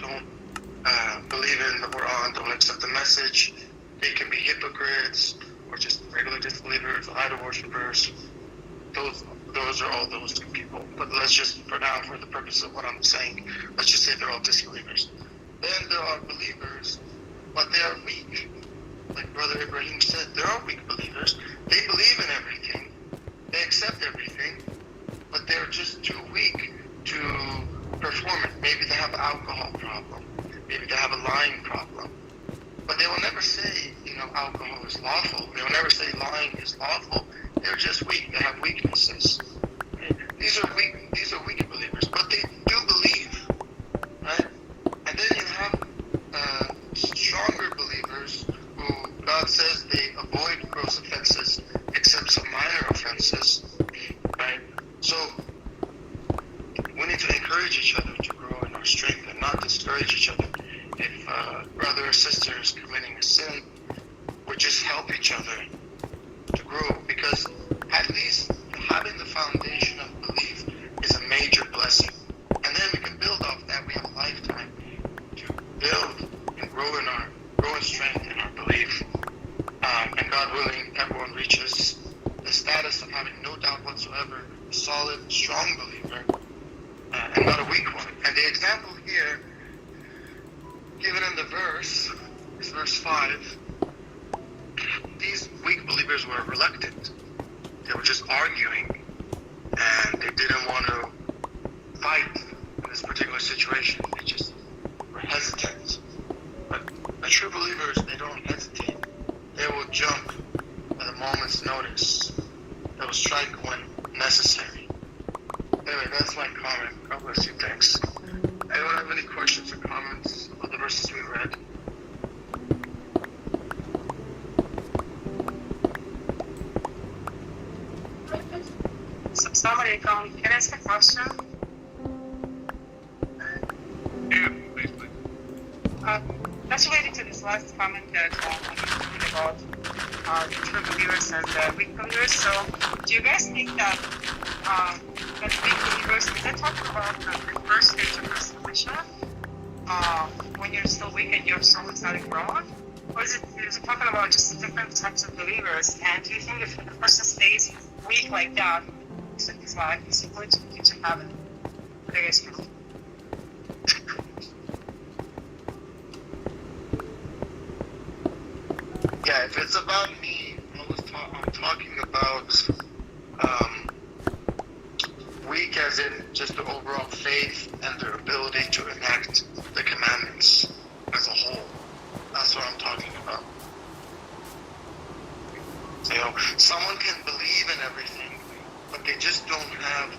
don't believe in the Quran, don't accept the message. They can be hypocrites or just regular disbelievers, idol worshippers. Those are all those people. But let's just, for now, for the purpose of what I'm saying, let's just say they're all disbelievers. Then there are believers, but they are weak. Like Brother Ibrahim said, there are weak believers. They believe in everything. They accept everything, but they're just too weak to perform it. Maybe they have an alcohol problem. Maybe they have a lying problem. But they will never say, alcohol is lawful. They will never say lying is lawful. They're just weak. They have weaknesses. Right? These are weak believers, but they do believe, right? And then you have stronger believers who God says they avoid gross offenses except some minor offenses, right? So we need to encourage each other to grow in our strength and not discourage each other. If brother or sister is committing a sin, we just help each other to grow, because at least having the foundation of belief is a major blessing. And then we can build off that. We have a lifetime to build and grow in strength in our belief. And God willing, everyone reaches the status of having no doubt whatsoever, a solid, strong believer, and not a weak one. And the example here, given in the verse, is verse 5. These weak believers were reluctant. They were just arguing, and they didn't want to fight in this particular situation. They just were hesitant. But the true believers, they don't hesitate. They will jump at a moment's notice. They will strike when necessary. Anyway, that's my comment. God bless you. Thanks. Anyone have any questions or comments about the verses we read? Assalamu alaikum. Can I ask a question? Yeah, please. That's related to this last comment that you made about the true believers and the weak believers. So, do you guys think that weak believers, is that talking about the first stage of restoration, when you're still weak and your soul is not grown? Or is it talking about just different types of believers? And do you think if the person stays weak like that, his life is going to get to heaven? What do you guys feel? Yeah, if it's about me, I'm talking about weak as in just the overall faith and their ability to enact the commandments as a whole. That's what I'm talking about. Someone can believe in everything, but they just don't have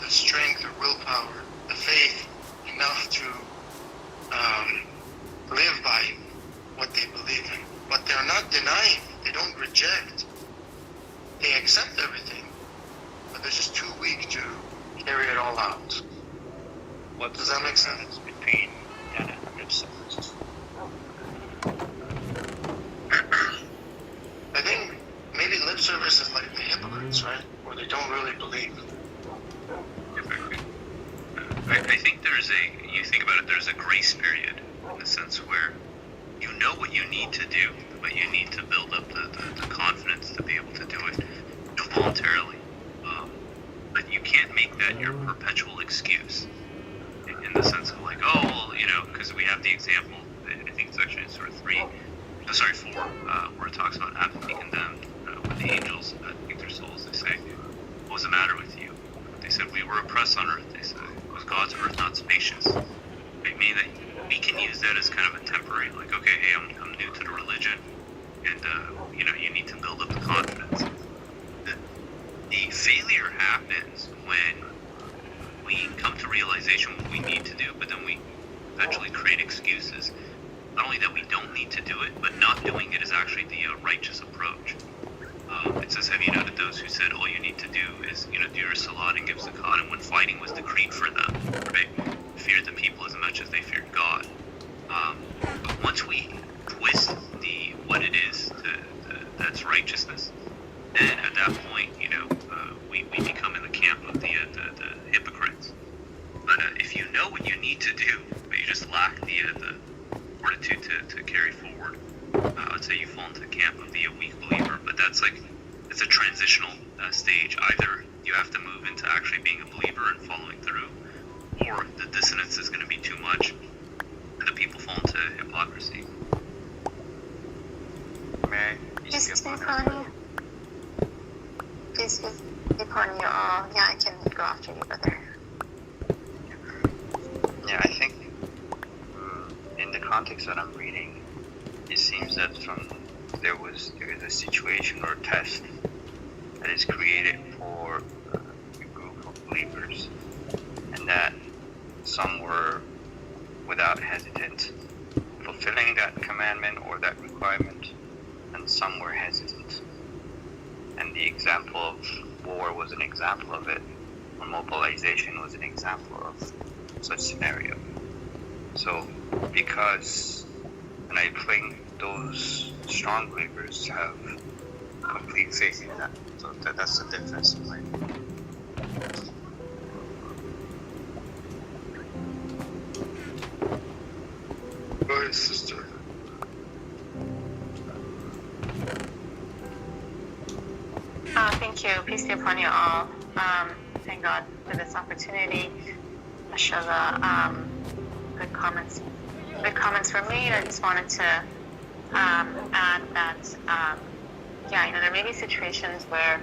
the strength or willpower, the faith enough to live by what they believe in. But they're not denying, they don't reject. They accept everything, but they're just too weak to carry it all out. Does that make sense? Between that and lip service. I think maybe lip service is like the hypocrites, right? Where they don't really believe. I think you think about it, there's a grace period in the sense where you know what you need to do, but you need to build up the confidence to be able to do it voluntarily. But you can't make that your perpetual excuse in the sense of like, oh, well, because we have the example, I think it's actually sort of 4, where it talks about having to be condemned with the angels that take their souls. They say, what was the matter with you? They said, we were oppressed on earth. They said, was God's earth not spacious? It means that we can use that as kind of a temporary, like, okay, hey, I'm new to the religion, and you need to build up the confidence. The failure happens when we come to realization what we need to do, but then we eventually create excuses. Not only that we don't need to do it, but not doing it is actually the righteous approach. It says, have you noted those who said all you need to do is, do your salat and give zakat, and when fighting was decreed for them, right? Feared the people as much as they feared God. But once we twist what it is that's righteousness, then at that point, we become in the camp of the hypocrites. But if you know what you need to do, but you just just lack the fortitude to carry forward. I would say you fall into the camp of the weak believer, but that's like, it's a transitional stage. Either you have to move into actually being a believer and following through, or the dissonance is going to be too much, and the people fall into hypocrisy. Peace be upon you. Peace be upon you all. Yeah, I can go after you, brother. Yeah, I think in the context that I'm reading, it seems that there is a situation or a test that is created for a group of believers, and that some were without hesitant fulfilling that commandment or that requirement, and some were hesitant. And the example of war was an example of it, or mobilization was an example of such scenario. So, because, and I think those strong believers have complete faith in that. So that's the difference in my opinion. Go ahead, sister. Thank you. Peace be upon you all. Thank God for this opportunity. Mashallah. Good comments. Good comments were made. I just wanted to add that, there may be situations where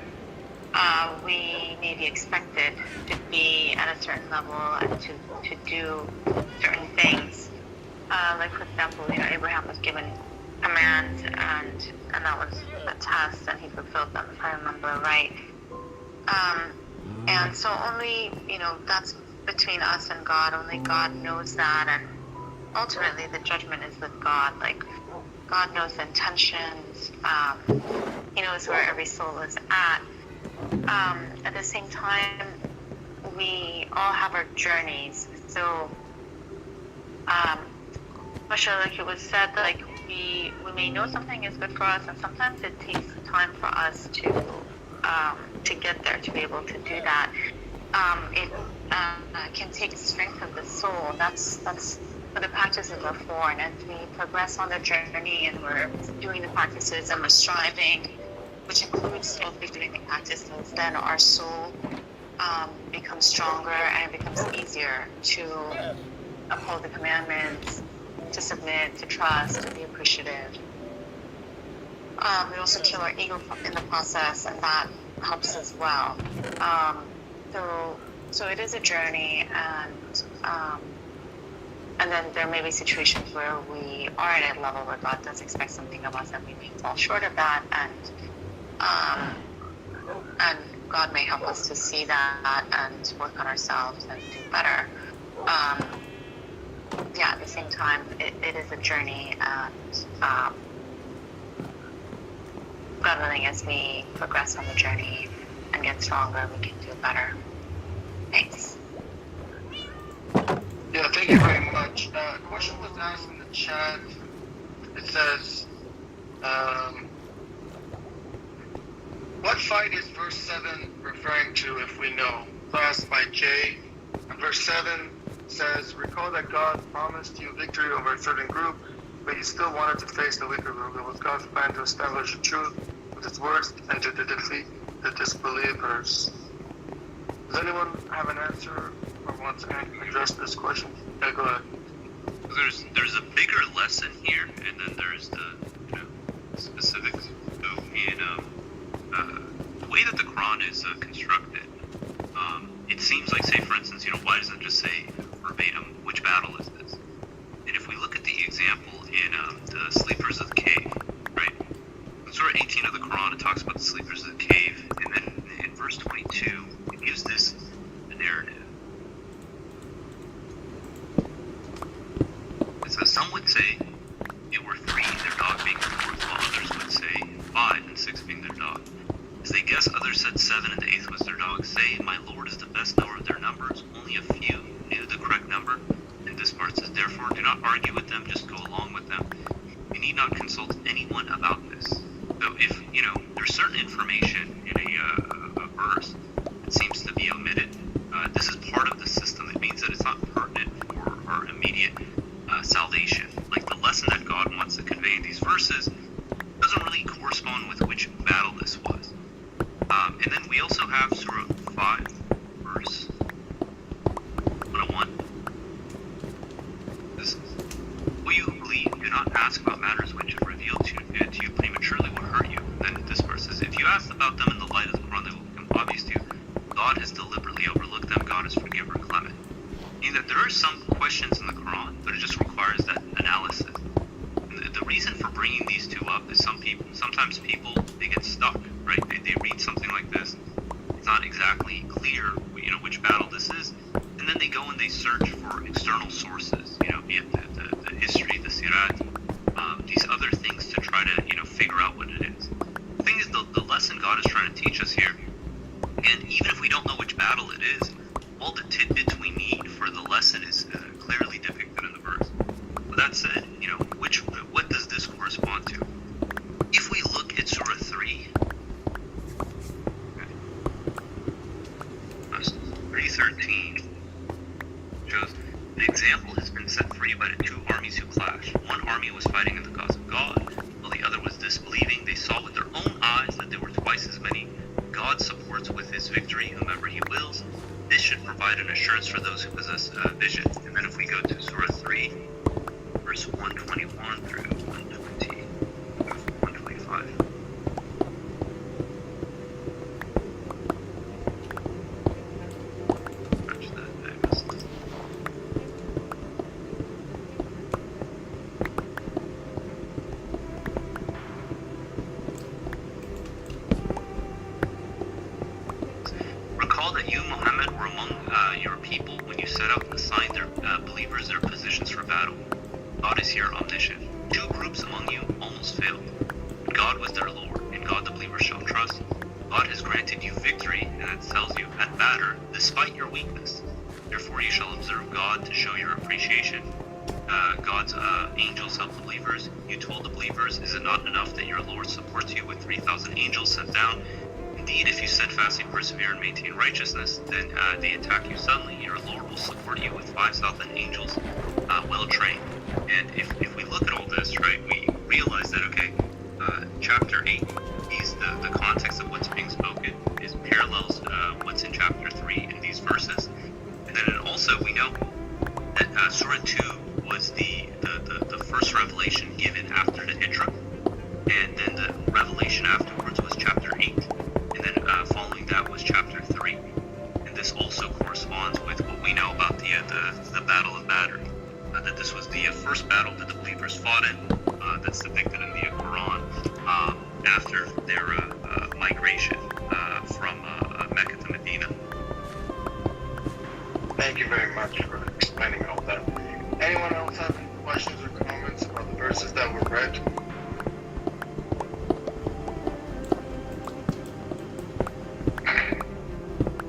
we may be expected to be at a certain level and to do certain things. Like, for example, Abraham was given commands, and that was a test, and he fulfilled them, if I remember right. And so only, that's between us and God. Only God knows that, and ultimately the judgment is with God. Like, God knows the intentions. He knows where every soul is at. At the same time, we all have our journeys. So, like it was said, like we may know something is good for us, and sometimes it takes time for us to get there, to be able to do that. It can take strength of the soul. That's what the practices are for. And as we progress on the journey and we're doing the practices and we're striving, which includes also doing the practices, then our soul becomes stronger, and it becomes easier to uphold the commandments, to submit, to trust, to be appreciative. We also kill our ego in the process, and that helps as well. So it is a journey, and then there may be situations where we are at a level where God does expect something of us, and we may fall short of that, and God may help us to see that and work on ourselves and do better. At the same time, it is a journey, and God willing, as we progress on the journey and get stronger, we can do better. Thanks. Yeah, thank you very much. A question was asked in the chat. It says, what fight is verse 7 referring to, if we know? Asked by Jay. And verse 7 says, recall that God promised you victory over a certain group, but you still wanted to face the weaker group. It was God's plan to establish the truth with its words and to defeat the disbelievers. Does anyone have an answer or want to address this question? Yeah, go ahead. There's a bigger lesson here, and then there's the specifics. So in the way that the Quran is constructed, it seems like, say for instance, why doesn't it just say verbatim which battle is this? And if we look at the example in the sleepers of the cave, right? In Surah 18 of the Quran, it talks about the sleepers of the cave, and then in verse 22, it gives this narrative. It says, some would say it were 3, their dog being the 4th, while others would say 5 and 6 being their dog. As they guessed, others said 7 and the 8th was their dog. Say, my Lord is the best knower of their numbers. Only a few knew the correct number. And this part says, therefore, do not argue with them, just go along with them. You need not consult anyone about this. So if, there's certain information in a verse that seems to be omitted, this is part of the system. It means that it's not pertinent for our immediate ask about matters which, if revealed to you prematurely, will hurt you. Then this verse says, if you ask about them in the light of the Quran, they will become obvious to you. God has deliberately overlooked them. God is forgiver, clement. Meaning that there are some questions in the Quran, but it just requires that analysis. And the reason for bringing these two up is sometimes people, they get stuck, right? They read something like this. It's not exactly clear, which battle this is. And then they go and they search for external sources, be it the history, the sirat, these other things to try to, figure out what it is. The thing is, the lesson God is trying to teach us here, and even if we don't know which battle it is, all the tidbits we need for the lesson is clearly depicted in the verse. With that said, what does this correspond to? If we look at Surah 3, verse 313, shows the example has been set for you by the two armies who clashed. One army was fighting in the cause of God, while the other was disbelieving. They saw with their own eyes that there were twice as many. God supports with his victory whomever he wills. This should provide an assurance for those who possess vision. And then if we go to Surah 3, verse 121 through 125. Recall that you, Muhammad, were among your people when you set out and assigned their believers their positions for battle. God is here omniscient. Two groups among you almost failed. But God was their Lord, and God the believers shall trust. God has granted you victory, and it tells you at Badr, despite your weakness. Therefore you shall observe God to show your appreciation. God's angels help the believers. You told the believers, is it not enough that your Lord supports you with 3,000 angels sent down? Indeed, if you steadfastly persevere and maintain righteousness, then they attack you suddenly, your Lord will support you with 5,000 angels well trained. And if we look at all this, right, we realize that, chapter 8 is the context of what's being spoken, is parallels what's in chapter 3 in these verses. And then also we know that Surah 2 was the first revelation given after the Hijrah, and then the revelation afterwards was chapter 8, and then following that was chapter 3. And this also corresponds with what we know about the Battle of Badr. That this was the first battle that the believers fought in, that's depicted in the Quran, after their migration from Mecca to Medina. Thank you very much for explaining all that. Anyone else have any questions or comments about the verses that were read?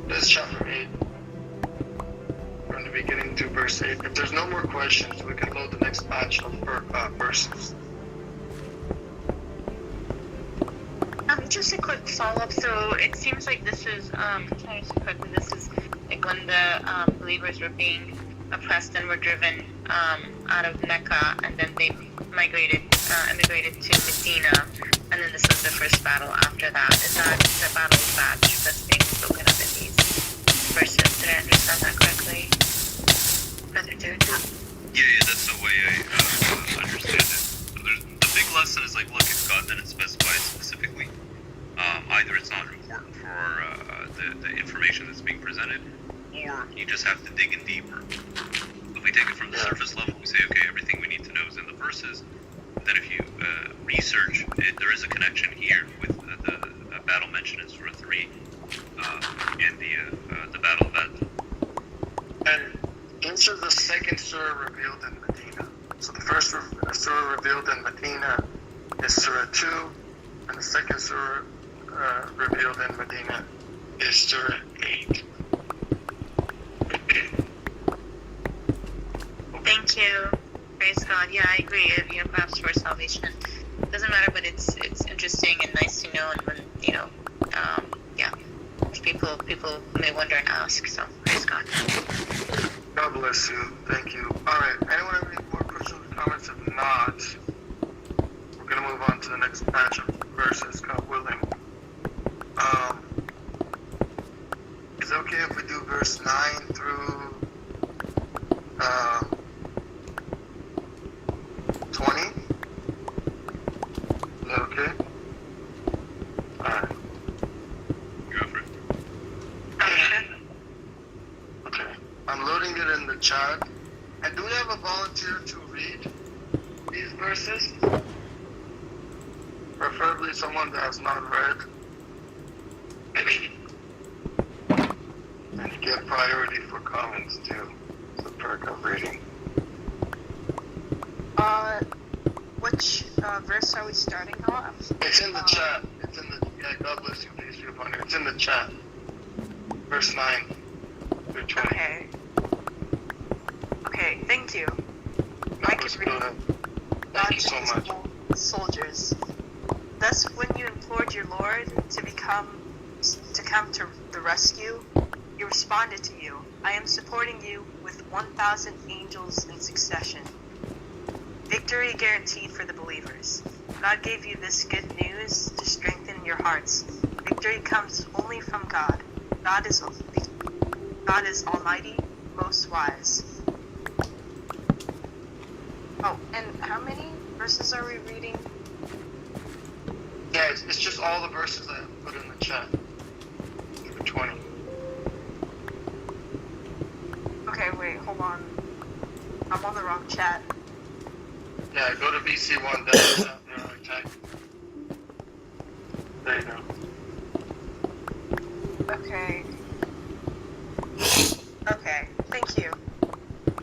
This is chapter 8. From the beginning to verse 8. If there's no more questions, we can load the next batch of verses. Just a quick follow-up. So it seems like this is, this is like when the believers were being oppressed and were driven out of Mecca, and then they immigrated to Medina, and then this was the first battle after that. Is that the battle of Badr that's being spoken of in these verses? Did I understand that correctly, Brother Dude? Yeah, that's the way I understand it. So the big lesson is look, if God didn't specify it specifically, either it's not important for the information that's being presented, or you just have to dig in deeper. If we take it from the surface level, we say, everything we need to know is in the verses. Then if you research it, there is a connection here with the battle mentioned in Surah 3 and the Battle of Badr. And this is the second surah revealed in Medina. So the first surah revealed in Medina is Surah 2, and the second surah revealed in Medina is Surah 8. Thank you. Praise God. Yeah, I agree. Perhaps for salvation, it doesn't matter, but it's interesting and nice to know. And when people may wonder and ask. So praise God. God bless you. Thank you. All right. Anyone have any more questions or comments? If not, we're gonna move on to the next batch of verses, God willing. Is it okay if we do verse 9 through 20? easier to read these verses. Preferably someone that has not read. And you get priority for comments too. It's a perk of reading. Which verse are we starting off? It's in the chat. It's in the, yeah, God bless you, peace be upon you. It's in the chat. Verse 9 through 20. Okay. Okay, thank you. God I bless could you. read. Go ahead. Thank you so much. Soldiers. Thus, when you implored your Lord to come to the rescue, he responded to you. I am supporting you with 1,000 angels in succession. Victory guaranteed for the believers. God gave you this good news to strengthen your hearts. Victory comes only from God. God is Almighty, most wise. Oh, and how many verses are we reading? Yeah, it's just all the verses I put in the chat. For 20. Okay, wait, hold on. I'm on the wrong chat. Yeah, go to VC1, that's the chat there, I typed. There you go. Okay. Okay, thank you.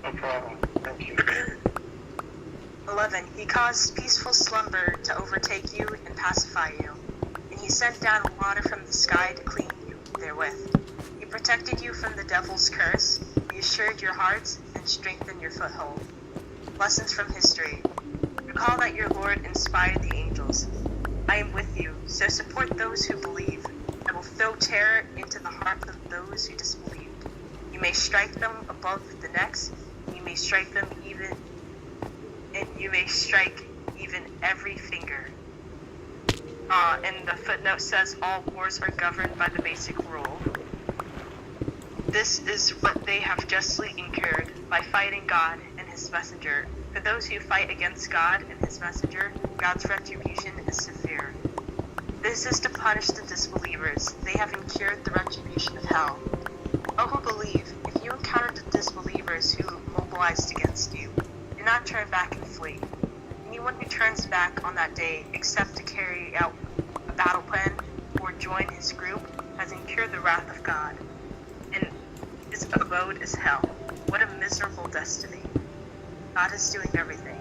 No problem. Thank you. 11. He caused peaceful slumber to overtake you and pacify you, and he sent down water from the sky to clean you therewith. He protected you from the devil's curse, reassured your hearts, and strengthened your foothold. Lessons from history. Recall that your Lord inspired the angels. I am with you, so support those who believe. I will throw terror into the hearts of those who disbelieved. You may strike them above the necks, you may strike them even every finger. And the footnote says all wars are governed by the basic rule. This is what they have justly incurred by fighting God and his messenger. For those who fight against God and his messenger, God's retribution is severe. This is to punish the disbelievers. They have incurred the retribution of hell. O who believe, if you encounter the disbelievers who mobilized against you, do not turn back and flee. Anyone who turns back on that day, except to carry out a battle plan or join his group, has incurred the wrath of God, and his abode is hell. What a miserable destiny. God is doing everything.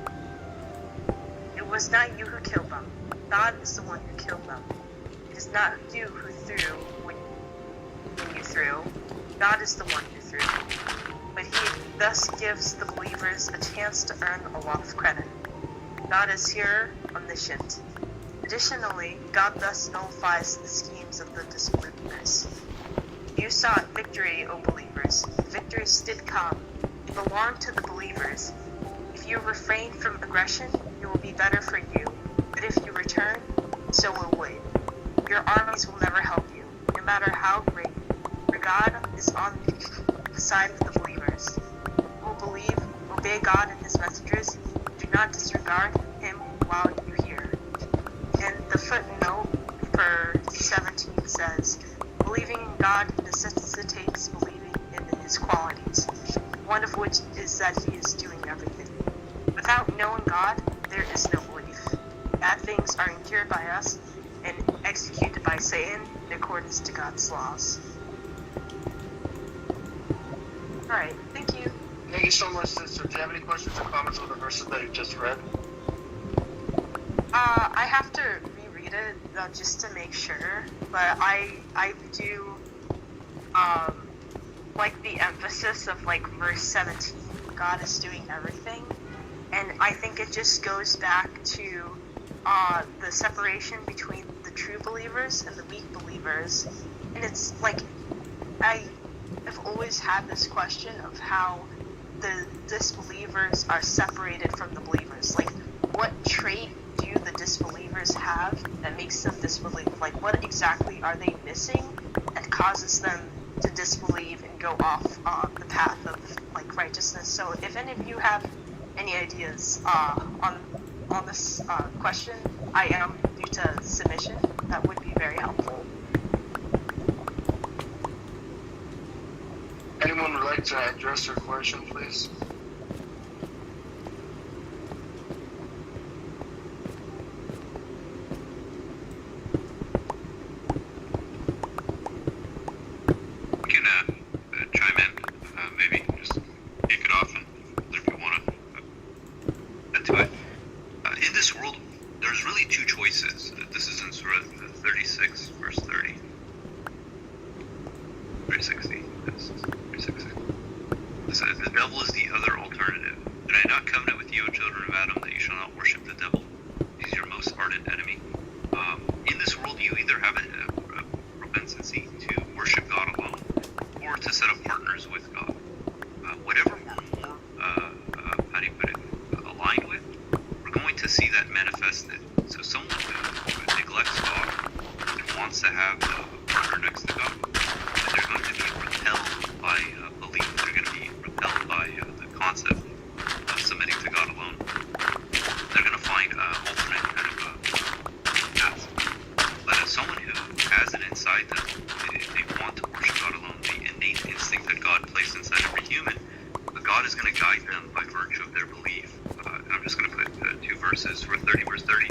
It was not you who killed them. God is the one who killed them. It is not you who threw when you threw. God is the one who threw. But he thus gives the believers a chance to earn a lot of credit. God is here, omniscient. Additionally, God thus nullifies the schemes of the disbelievers. You sought victory, O believers. Victories did come. It belonged to the believers. If you refrain from aggression, it will be better for you. But if you return, so will we. Your armies will never help you, no matter how great. For God is on the side of the believers. Who believe, obey God and his messengers, do not disregard him while you hear. And the footnote for 17 says, believing in God necessitates believing in his qualities, one of which is that he is doing everything. Without knowing God, there is no belief. Bad things are endured by us and executed by Satan in accordance to God's laws. Alright, thank you. Thank you so much, sister. Do you have any questions or comments on the verses that you just read? I have to reread it just to make sure, but I do like the emphasis of like verse 17. God is doing everything, and I think it just goes back to the separation between the true believers and the weak believers, and it's like I have always had this question of how the disbelievers are separated from the believers. Like, what trait do the disbelievers have that makes them disbelieve? Like, what exactly are they missing that causes them to disbelieve and go off the path of like righteousness? So, if any of you have any ideas on this question, I am due to submission. That would be very helpful. Anyone would like to address your question, please? add to it. In this world, there's really two choices. This is in Surah 36, verse 30. 360. Yes, 360. It says, the devil is the other alternative. Did I not covenant with you, O children of Adam, that you shall not worship the devil? He's your most ardent enemy. In this world, you either have a propensity to worship God alone, or to set up partners with God. Whatever we're more, how do you put it, aligned with, we're going to see that manifested. So someone who neglects God and wants to have a partner next to God, they're going to be repelled by belief. They're going to be repelled by the concept of submitting to God alone. They're going to find alternate kind of paths. But as someone who has it inside them, they want to worship God alone, the innate instinct that God placed inside every human, God is going to guide them by virtue of their belief. And I'm just going to put two verses, verse 30, verse 30.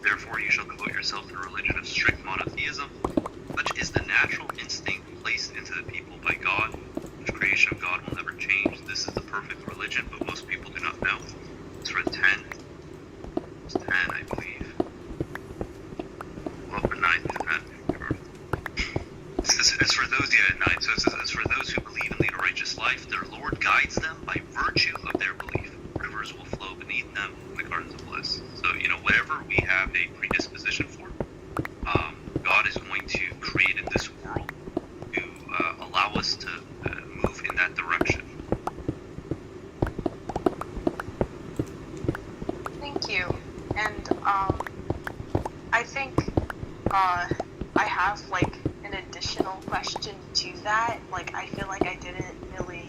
Therefore you shall devote yourself to a religion of strict monotheism. Such is the natural instinct placed into the people by God, which creation of God will never change. This is the perfect religion, but most people do not know. It's verse 10. It's 10, I believe. Well, for 9 through 10. It says, as for those, 9, so it says, as for those who believe and lead a righteous life, their Lord guides them by virtue of their belief. Rivers will flow beneath them in the gardens of bliss. So, whatever we have a predisposition for, God is going to create in this world to allow us to move in that direction. Thank you. And I think I have an additional question to that. I feel like I didn't really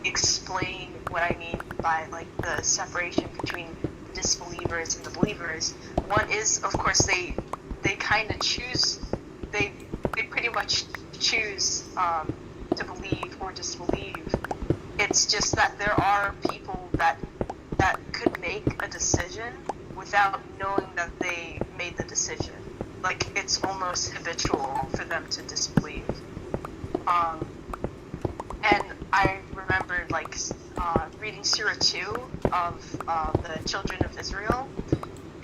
explain what I mean by the separation between disbelievers and the believers. One is, of course, they kind of choose, they pretty much choose to believe or disbelieve. It's just that there are people that could make a decision without knowing that they made the decision. It's almost habitual for them to disbelieve. And I remembered reading Surah 2 of the children of Israel,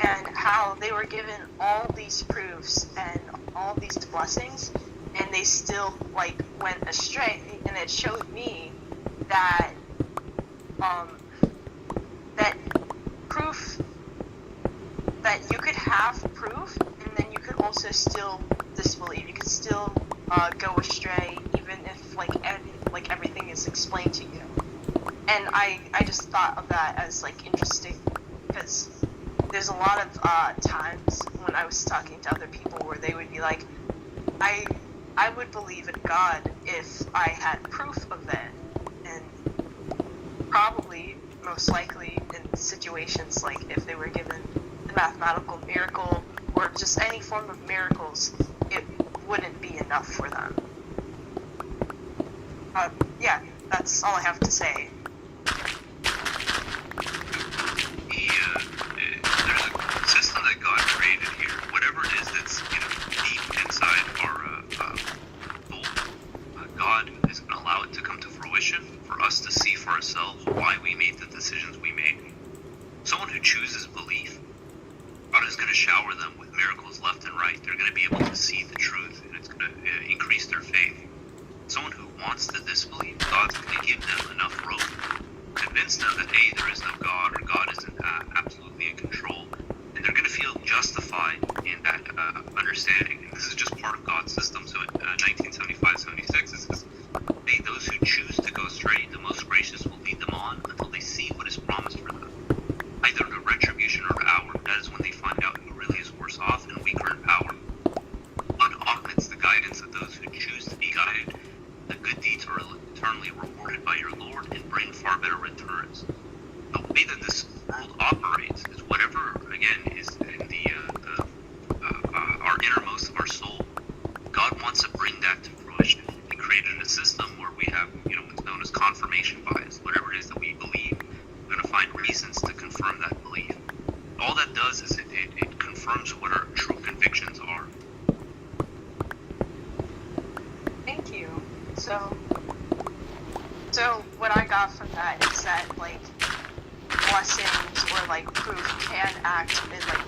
and how they were given all these proofs and all these blessings, and they still went astray. And it showed me that that proof, that you could have proof, and then you could also still disbelieve. You could still go astray, even if everything is explained to you. And I just thought of that as interesting, because there's a lot of times when I was talking to other people where they would be like, I would believe in God if I had proof of it. And probably, most likely, in situations if they were given the mathematical miracle or just any form of miracles, it wouldn't be enough for them. Yeah, that's all I have to say. There's a system that God created here. Whatever it is that's deep inside our soul, God is going to allow it to come to fruition for us to see for ourselves why we made the decisions we made. Someone who chooses belief, God is going to shower them with miracles left and right. They're going to be able to see the truth, and it's going to increase their faith. Someone who wants to disbelieve, God's going to give them enough rope, convince them that A, there is no God, or God isn't absolutely in control, and they're going to feel justified in that understanding. And this is just part of God's system. So in 1975-76, it says, hey, those who choose to go astray, the most gracious will lead them on until they see what is promised for them. Either the retribution or hour, that is when they find out who really is worse off and weaker in power. God augments the guidance of those who choose to be guided. The good deeds are eternally rewarded by your Lord and bring far better returns. The way that this world operates is whatever, again, is in our innermost of our soul. God wants to bring that to fruition. He created a system where we have, what's known as confirmation bias. Whatever it is that we believe, we're going to find reasons to confirm that belief. All that does is it confirms what our true convictions are. Thank you. So what I got from that is that blessings or like proof can act in like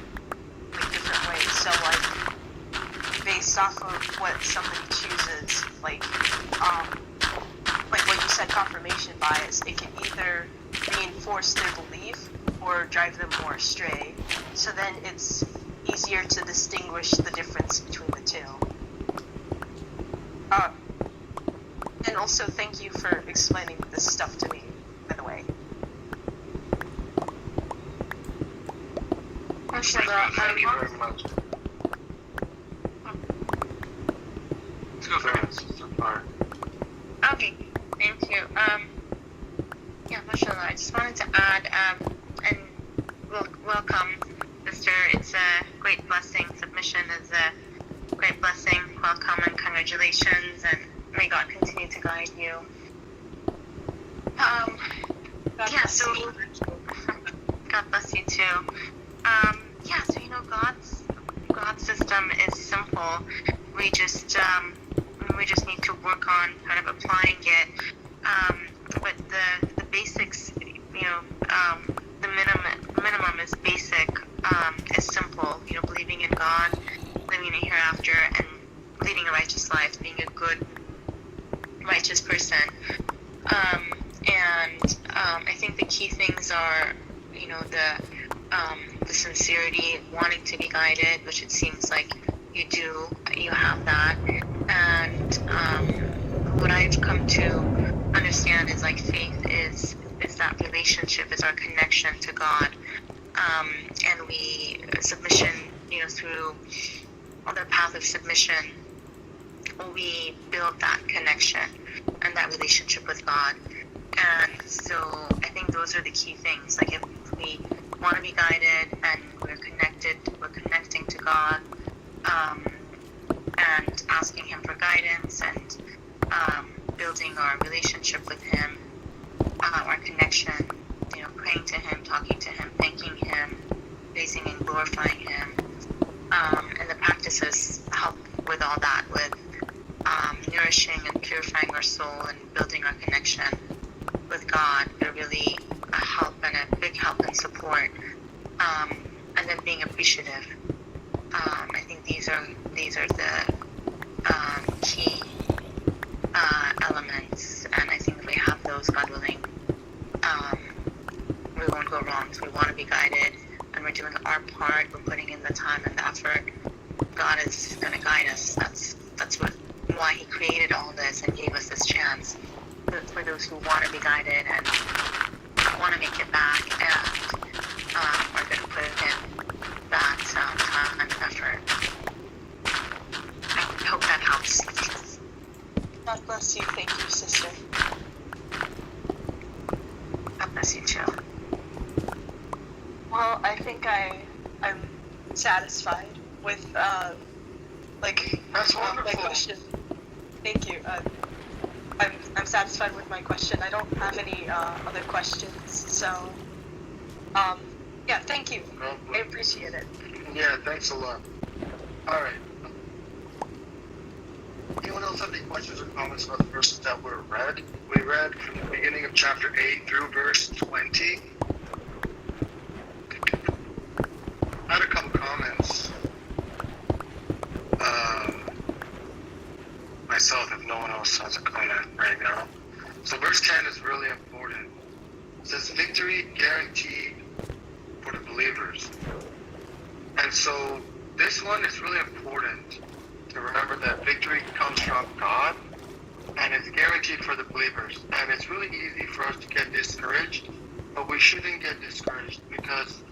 different ways. So like based off of what somebody chooses, like what you said, confirmation bias, it can either reinforce their belief or drive them more astray. So then it's easier to distinguish the difference between the two. And also thank you for explaining this stuff to me, by the way. Thank you very much. Let's go for it. Okay, thank you. Yeah, mashallah. I just wanted to add, and welcome, sister. It's a great blessing. Submission is a great blessing. Welcome and congratulations, and may God continue to guide you. Yeah, so God bless you too. Yeah, so God's system is simple. We just need to work on kind of applying it. But the basics, the minimum is basic, is simple. Believing in God, living in a hereafter, and leading a righteous life, being a good, righteous person. I think the key things are, the sincerity, wanting to be guided, which it seems like you have that. And what I've come to understand is like faith is that relationship, is our connection to God. And submission, through the path of submission, we build that connection and that relationship with God. And so I think those are the key things. Like if we want to be guided and we're connecting to God, and asking Him for guidance, and building our relationship with Him, our connection, praying to Him, talking to Him, thanking Him, praising and glorifying Him. And the practices help with all that, with nourishing and purifying our soul and building our connection with God. They're really a help, and a big help and support. And then being appreciative. I think these are the key elements, and I think if we have those, God willing, we won't go wrong. So we want to be guided, and we're doing our part. We're putting in the time and the effort. God is going to guide us. That's why He created all this and gave us this chance. For those who want to be guided and want to make it back, and are going to put in that time and effort. I hope that helps. God bless you. Thank you, sister. God bless you too. Well, I think I'm satisfied with That's my wonderful. question. Thank you. I'm satisfied with my question. I don't have any other questions. So, yeah, thank you. I appreciate it. Yeah, thanks a lot. All right. Anyone else have any questions or comments about the verses that were read? We read from the beginning of chapter 8 through verse 20. I had a couple comments myself, if no one else has a comment right now. So verse 10 is really important. It says, victory guaranteed for the believers. And so this one is really important to remember that victory comes from God and it's guaranteed for the believers. And it's really easy for us to get discouraged, but we shouldn't get discouraged, because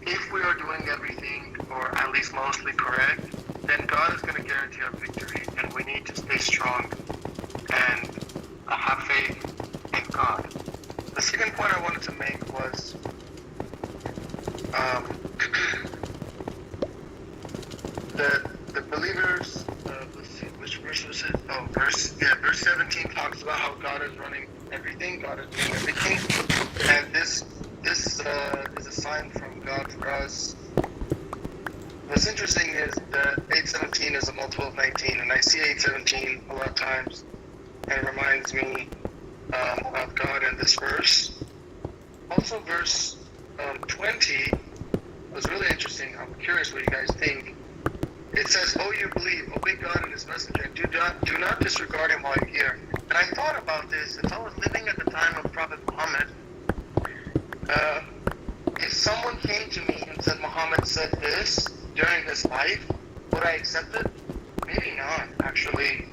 if we are doing everything, or at least mostly correct, then God is going to guarantee our victory, and we need to stay strong and have faith in God. The second point I wanted to make was the believers, let's see, which verse was it? Oh, verse 17 talks about how God is running everything, God is doing everything, and this is a sign from God for us. What's interesting is that 8:17 is a multiple of 19, and I see 8:17 a lot of times, and it reminds me of God in this verse. Also, verse 20 was really interesting. I'm curious what you guys think. It says, "Oh, you believe, obey God and His messenger, and do not disregard Him while you're here." And I thought about this. If I was living at the time of Prophet Muhammad, if someone came to me and said Muhammad said this during his life, would I accept it? Maybe not, actually.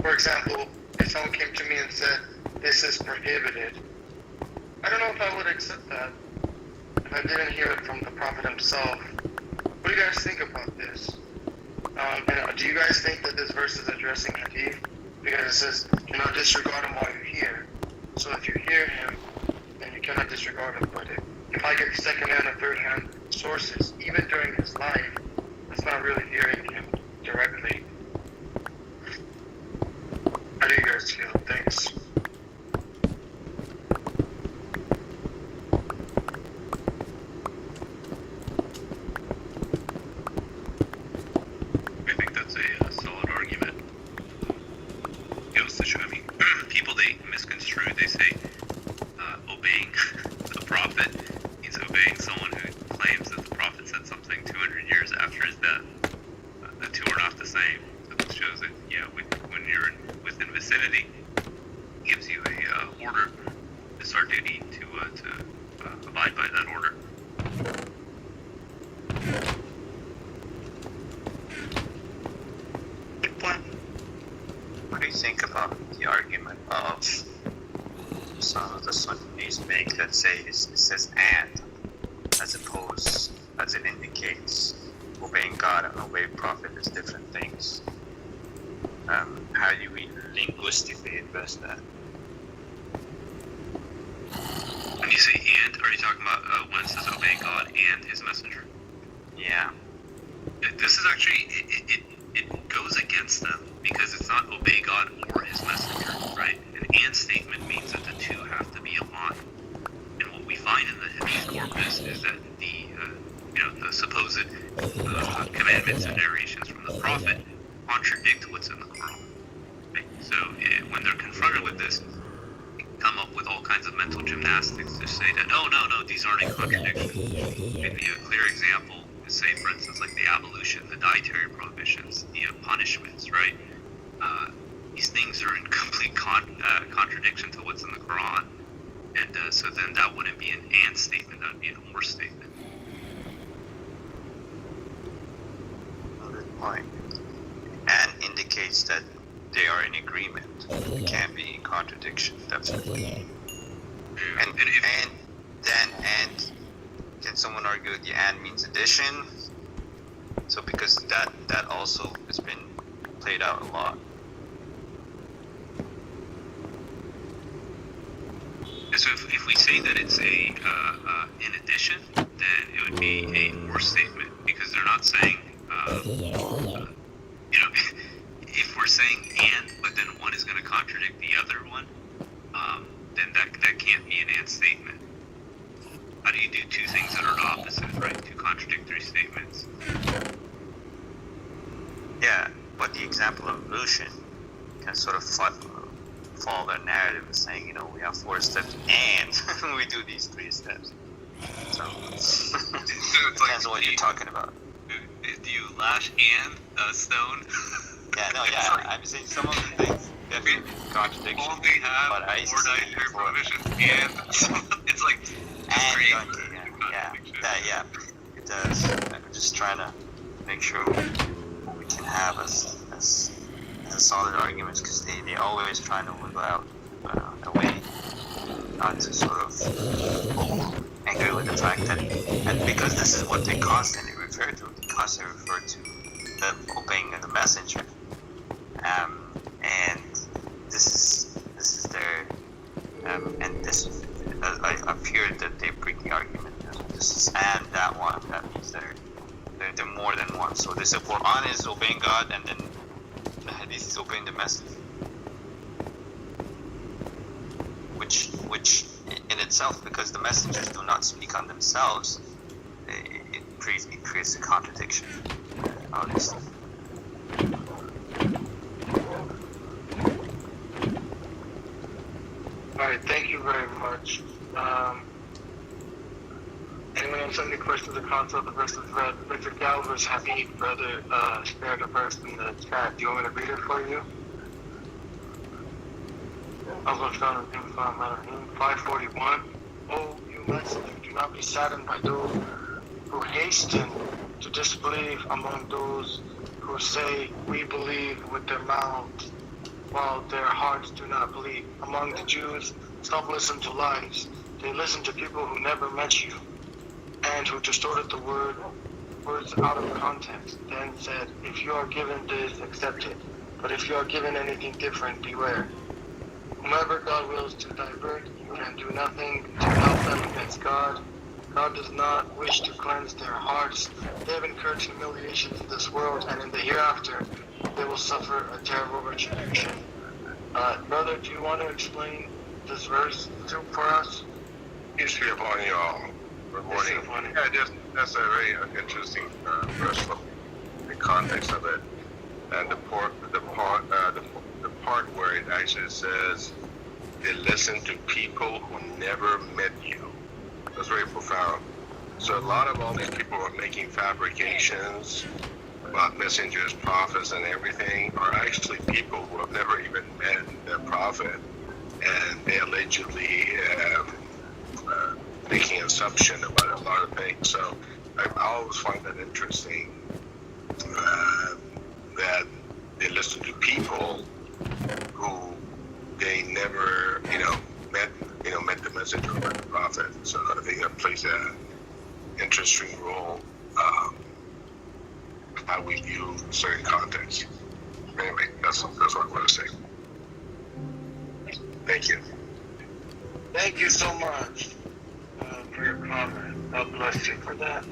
For example, if someone came to me and said this is prohibited, I don't know if I would accept that if I didn't hear it from the Prophet himself. What do you guys think about this? And do you guys think that this verse is addressing Hadith? Because it says, "Do not disregard him while you're here." So if you hear him, then you cannot disregard him. But if I get second-hand or third-hand sources, even during his life, that's not really hearing him directly. How do you guys feel? Thanks. I think that's a solid argument. Goes to show, I mean, people they misconstrue. They say obeying the prophet means obeying someone who claims that the prophet said something 200 years after his death. The two are not the same. So this shows that when you're within vicinity, it gives you a order. It's our duty to abide by that order. Good point. What do you think about the argument of some of the Sunnis make that say it says "and" as opposed as it indicates obeying God and obeying Prophet is different things? How do we linguistically address that? When you say "and," are you talking about when it says obey God and His messenger? Yeah. This is actually it goes against them because it's not obey God or His messenger, right? An "and" statement means that the two have to be aligned. And what we find in the Hadith corpus is that the supposed commandments and narrations from the Prophet contradict what's in the Quran. Right? So when they're confronted with this, they come up with all kinds of mental gymnastics to say that no, these aren't in contradiction. Maybe a clear example is, say, for instance, like the ablution, the dietary prohibitions, the punishments, right? These things are in complete contradiction to what's in the Quran, and so then that wouldn't be an "and" statement; that would be an "or" statement. Good point. "And" indicates that they are in agreement. It can't be in contradiction, definitely. And can someone argue the "and" means addition? So because that also has been played out a lot. So if we say that it's in addition, then it would be a "or" statement because they're not saying if we're saying "and" but then one is going to contradict the other one, then that can't be an "and" statement. How do you do two things that are opposite, right? Two contradictory statements. Yeah, but the example of evolution can sort of follow the narrative of saying, we have 4 steps and we do these 3 steps. So depends on what you're talking about. Do you lash and stone? I'm saying some of the things definitely contradiction. Only have but I more dietary prohibitions and it's like it does. I'm just trying to make sure we can have as solid arguments because they always trying to wiggle out a way not to sort of agree with the fact that, and because this is what they constantly refer to, them obeying the messenger, and this is their, and this I've heard that they bring the argument that this is and that one, that means they're more than one. So they say Quran is obeying God, and then the Hadith is obeying the message, which in itself, because the messengers do not speak on themselves, it creates a contradiction, obviously. Alright, thank you very much. Anyone else have any questions or comments on the verses read? Richard Galvers, happy brother, shared a verse in the chat. Do you want me to read it for you? Allah 541. Oh, you messenger, do not be saddened by those who hasten to disbelieve among those who say, we believe with their mouths, while their hearts do not believe. Among the Jews, some listen to lies. They listen to people who never met you, and who distorted the words out of context, then said, if you are given this, accept it. But if you are given anything different, beware. Whomever God wills to divert, you can do nothing to help them against God. God does not wish to cleanse their hearts. They have incurred humiliation in this world, and in the hereafter, they will suffer a terrible retribution. Brother, do you want to explain this verse for us? Peace be upon you all. Good morning. Yeah, that's a very interesting verse from the context of it, and the part where it actually says they listen to people who never met you. That's very profound. So a lot of all these people are making fabrications about messengers, prophets, and everything are actually people who have never even met the prophet, and they allegedly making assumption about a lot of things. So I always find that interesting that they listen to people who they never, met the messenger or the prophet. So I think that plays an interesting role how we view certain contexts. Anyway, that's what I want to say. Thank you. Thank you so much for your comment. God bless you for that.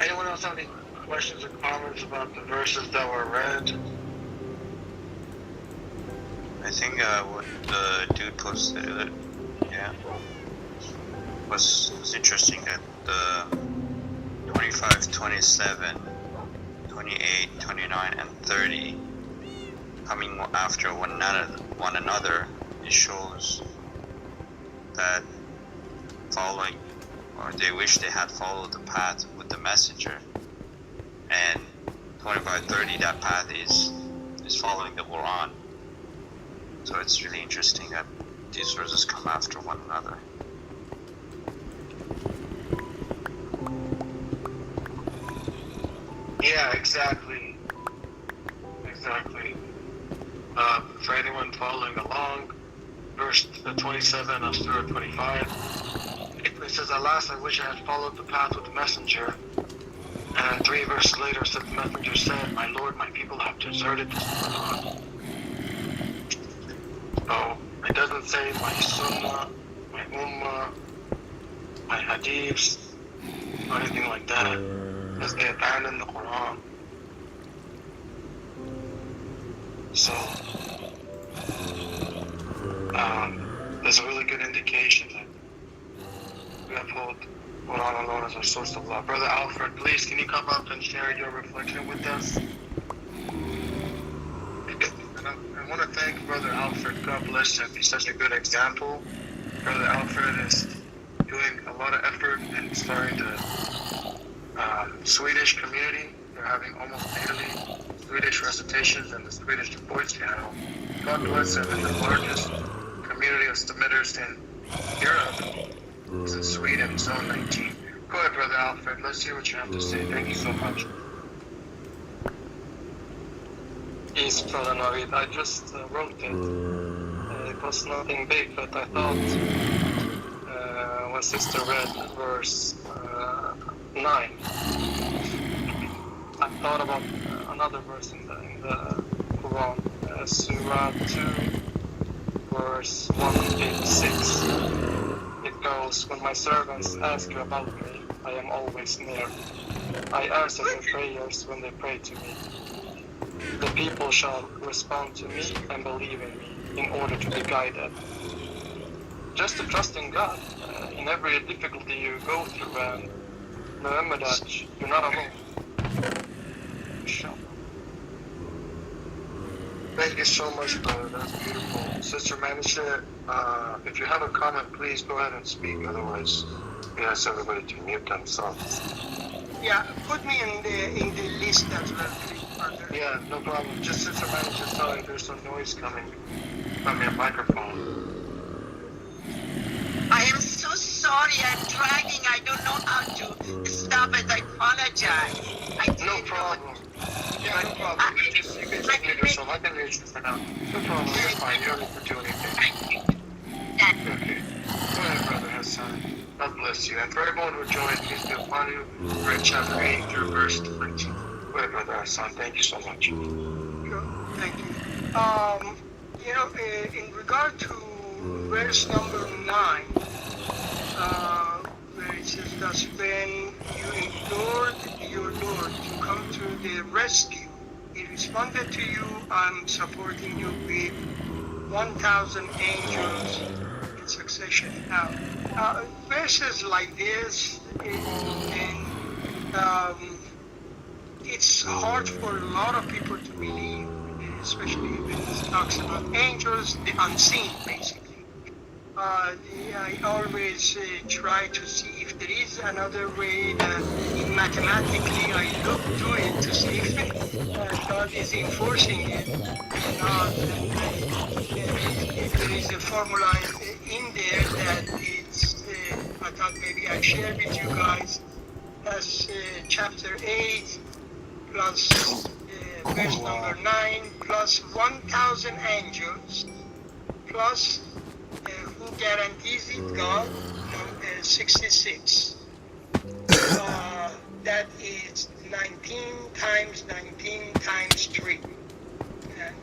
Anyone else have any questions or comments about the verses that were read? I think what the dude posted, was interesting that the 25, 27, 28, 29, and 30 coming after one another, it shows that following, or they wish they had followed the path with the messenger. And 25, 30, that path is following the Quran. So it's really interesting that these verses come after one another. Yeah, exactly. For anyone following along, verse 27 of Surah 25, it says, alas, I wish I had followed the path with the messenger. And 3 verses later said, the messenger said, my Lord, my people have deserted this Quran. So it doesn't say my sunnah, my ummah, my hadiths, or anything like that, because they abandoned the Quran. So there's a really good indication that we uphold Quran alone as our source of law. Brother Alfred, please, can you come up and share your reflection with us? And I want to thank Brother Alfred. God bless him. He's such a good example. Brother Alfred is doing a lot of effort in starting the Swedish community. They're having almost daily Swedish recitations in the Swedish voice channel. God bless him. It's the largest community of submitters in Europe. It's in Sweden, Zone 19. Go ahead, Brother Alfred. Let's hear what you have to say. Thank you so much. Peace, Brother Navid. I just wrote it. It was nothing big, but I thought when Sister read verse 9, I thought about another verse in the Quran, Surah 2, verse 186. It goes, when my servants ask you about me, I am always near. I answer their prayers when they pray to me. The people shall respond to me and believe in me in order to be guided. Just to trust in God in every difficulty you go through, and remember that you're not alone. Thank you so much, brother. That's beautiful. Sister Manager, if you have a comment, please go ahead and speak. Otherwise, we ask everybody to mute themselves. Yeah, put me in the list as well, please, brother. Yeah, no problem. Just Sister Manager, sorry, there's some noise coming from your microphone. I am so sorry. I'm dragging. I don't know how to stop it. I apologize. No problem. Yeah, no problem. You can just mute yourself. I can mute you for now. No problem. You're fine. You don't need to do anything. Okay. Go ahead, Brother Hassan. God bless you. And for everyone who joined, please feel upon you. Read chapter 8 through verse 20. Go ahead, Brother Hassan. Thank you so much. Thank you. In regard to verse number 9, where it says, thus when you implored your Lord to come to the rescue, he responded to you, I'm supporting you with 1,000 angels in succession. Now, verses like this, it's hard for a lot of people to believe, especially when it talks about angels, the unseen, basically. I always try to see if there is another way that mathematically I look to it to see if God is enforcing it or not. If there is a formula in there that it's, I thought maybe I'd share with you guys. That's chapter 8 plus verse number 9 plus 1,000 angels plus who guarantees it? God, 66. That is 19 times 19 times 3. And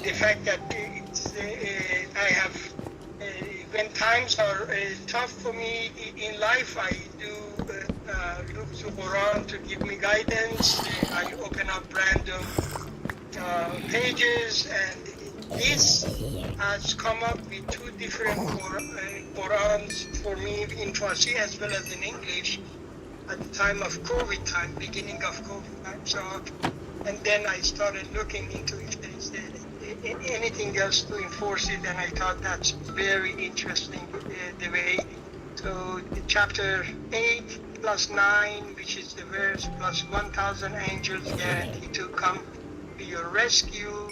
the fact that it's, I have, when times are tough for me in life, I do look to Quran to give me guidance. I open up random pages, and this has come up with two different Qurans for me in Farsi as well as in English at the time of COVID time, beginning of COVID time. So, and then I started looking into if there is anything else to enforce it, and I thought that's very interesting the way. So chapter 8 plus 9, which is the verse, plus 1,000 angels guaranteed to come to your rescue,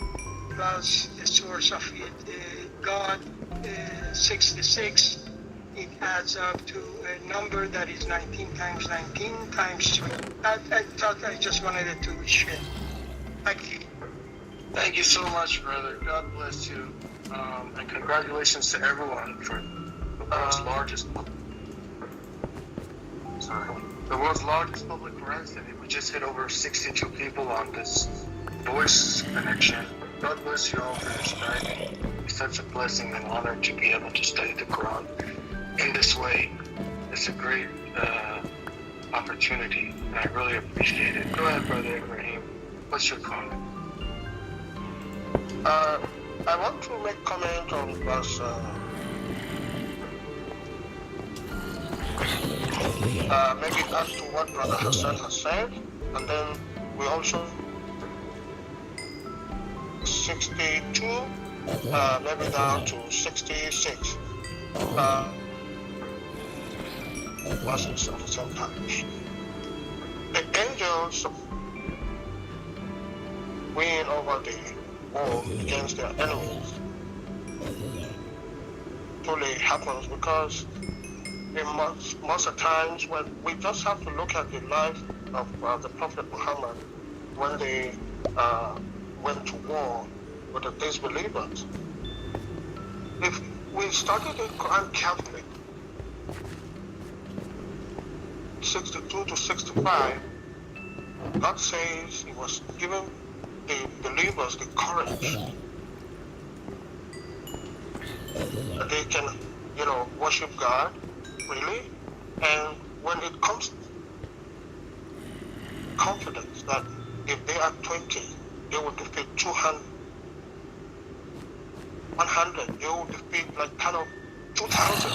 plus the source of it, God, 66, it adds up to a number that is 19 times 19 times 3. I thought I just wanted to share. Thank you. Thank you so much, brother. God bless you. And congratulations to everyone for the world's largest public Quran study. We just hit over 62 people on this voice connection. God bless you all for your study. It's such a blessing and honor to be able to study the Quran in this way. It's a great opportunity, and I really appreciate it. Go ahead, Brother Ibrahim. What's your comment? I want to make comment on verse maybe as to what Brother Hassan has said, and then we also 62, maybe down to 66 verses at the same time. The angels win over the war against their enemies. Truly happens because in most of the times when we just have to look at the life of the Prophet Muhammad when they went to war with the disbelievers. If we study the Quran carefully, 62 to 65, God says He was giving the believers the courage that they can, worship God freely, and when it comes to confidence that if they are 20, they will defeat 200, 100, they will defeat like kind of 2,000.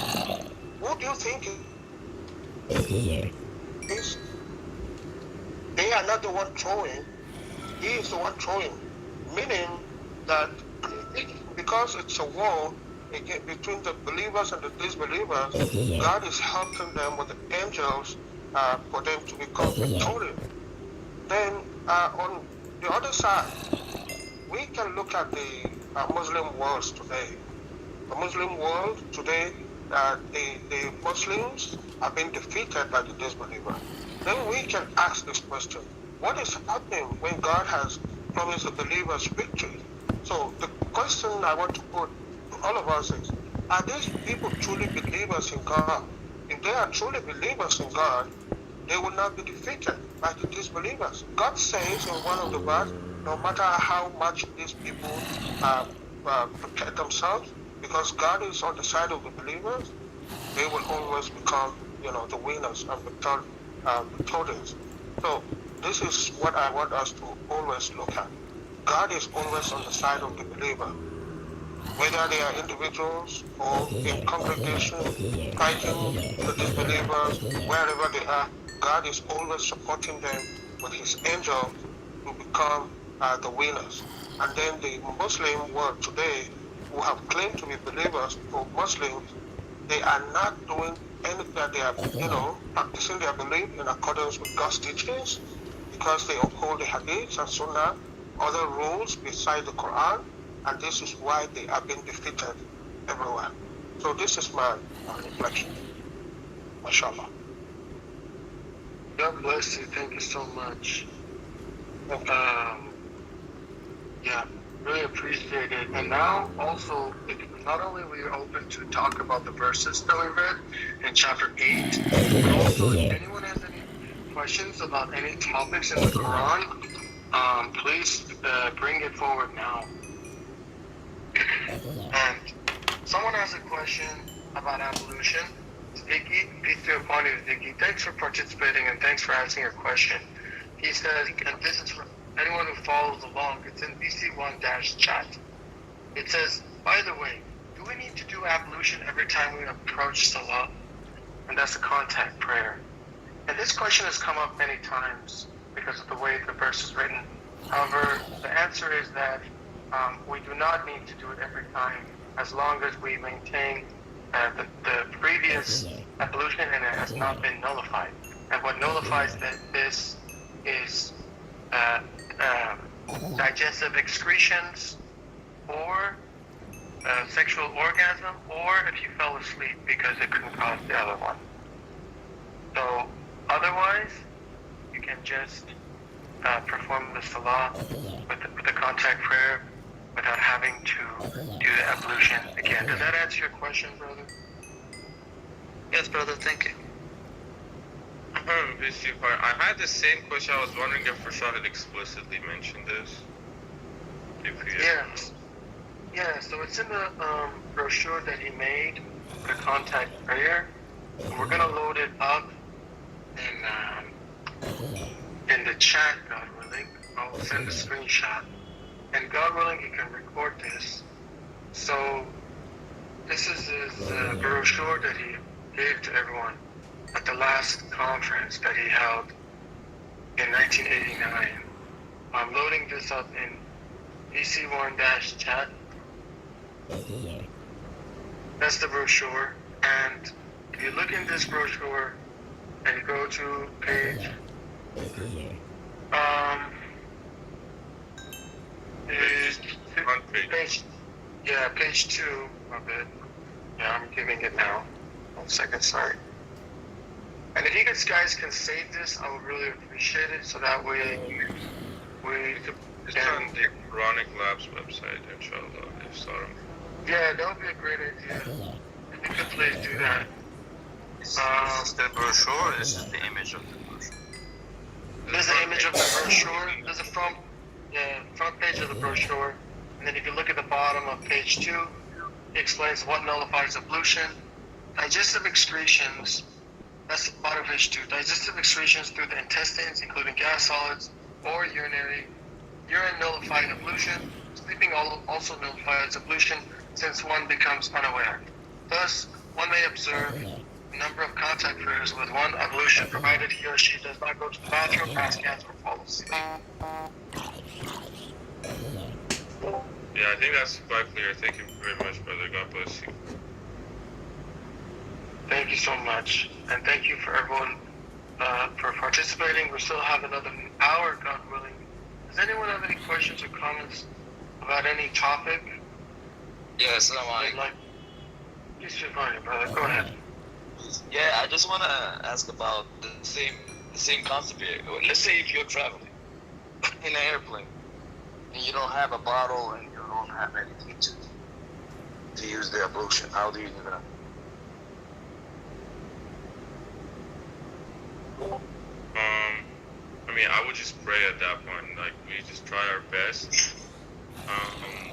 What do you think is? They are not the one throwing. He is the one throwing. meaning that because it's a war between the believers and the disbelievers, God is helping them with the angels for them to become victorious. Then on the other side, we can look at the Muslim world today. The Muslim world today, the Muslims have been defeated by the disbeliever. Then we can ask this question: what is happening when God has promised the believers victory? So the question I want to put to all of us is: are these people truly believers in God? If they are truly believers in God, they will not be defeated by the disbelievers. God says in one of the verses, no matter how much these people protect themselves, because God is on the side of the believers, they will always become, the winners and victorious. So this is what I want us to always look at. God is always on the side of the believer, whether they are individuals or in congregation, fighting the disbelievers, wherever they are. God is always supporting them with His angels to become the winners. And then the Muslim world today, who have claimed to be believers, for Muslims, they are not doing anything that they are, practicing their belief in accordance with God's teachings, because they uphold the Hadith and Sunnah, other rules beside the Quran, and this is why they are being defeated everywhere. So this is my reflection. MashaAllah. God bless you. Thank you so much. Yeah, really appreciate it. And now also, not only are we open to talk about the verses that we read in chapter 8, but also if anyone has any questions about any topics in the Quran, please bring it forward now. And someone has a question about evolution. Vicky, peace be upon you, Vicky. Thanks for participating and thanks for asking your question. He says, and this is for anyone who follows along, it's in BC1-chat. It says, by the way, do we need to do ablution every time we approach Salah? And that's a contact prayer. And this question has come up many times because of the way the verse is written. However, the answer is that we do not need to do it every time, as long as we maintain the previous ablution and it has not been nullified. And what nullifies this is digestive excretions, or sexual orgasm, or if you fell asleep because it couldn't cause the other one. So otherwise, you can just perform the salah with the contact prayer without having to do the ablution again. Does that answer your question, brother? Yes, brother, thank you. I had the same question. I was wondering if Rashad had explicitly mentioned this. Yeah, so it's in the brochure that he made, the contact prayer. We're going to load it up in the chat, God willing. I'll send a screenshot. And God willing, you can record this. So this is his brochure that he gave to everyone at the last conference that he held in 1989. I'm loading this up in PC1-chat. That's the brochure. And if you look in this brochure and you go to page page 2 of it. Yeah, I'm giving it now. 1 second, sorry. And if you guys can save this, I would really appreciate it, so that way it's on the Quranic Labs website, inshallah, if Sarah. Yeah, that would be a great idea. If you could please do that. Is this the brochure, or is this the image of the brochure? There's an image of the brochure. There's a front page of the brochure. And then if you look at the bottom of page 2, it explains what nullifies ablution. Digestive excretions, that's the bottom of page 2. Digestive excretions through the intestines, including gas solids or urine nullifies ablution. Sleeping also nullifies ablution, since one becomes unaware. Thus, one may observe a number of contact prayers with one ablution, provided he or she does not go to the bathroom, pass gas, or fall asleep. Yeah, I think that's quite clear. Thank you very much, brother. God bless you. Thank you so much, and thank you for everyone for participating. We still have another hour, God willing. Does anyone have any questions or comments about any topic? Yeah, assalamu They'd alaikum. like? Please feel fine, brother. Go ahead. Yeah, I just want to ask about the same concept here. Let's say if you're traveling in an airplane and you don't have a bottle and you don't have anything to use the ablution, how do you do that? I mean, I would just pray at that point. Like, we just try our best.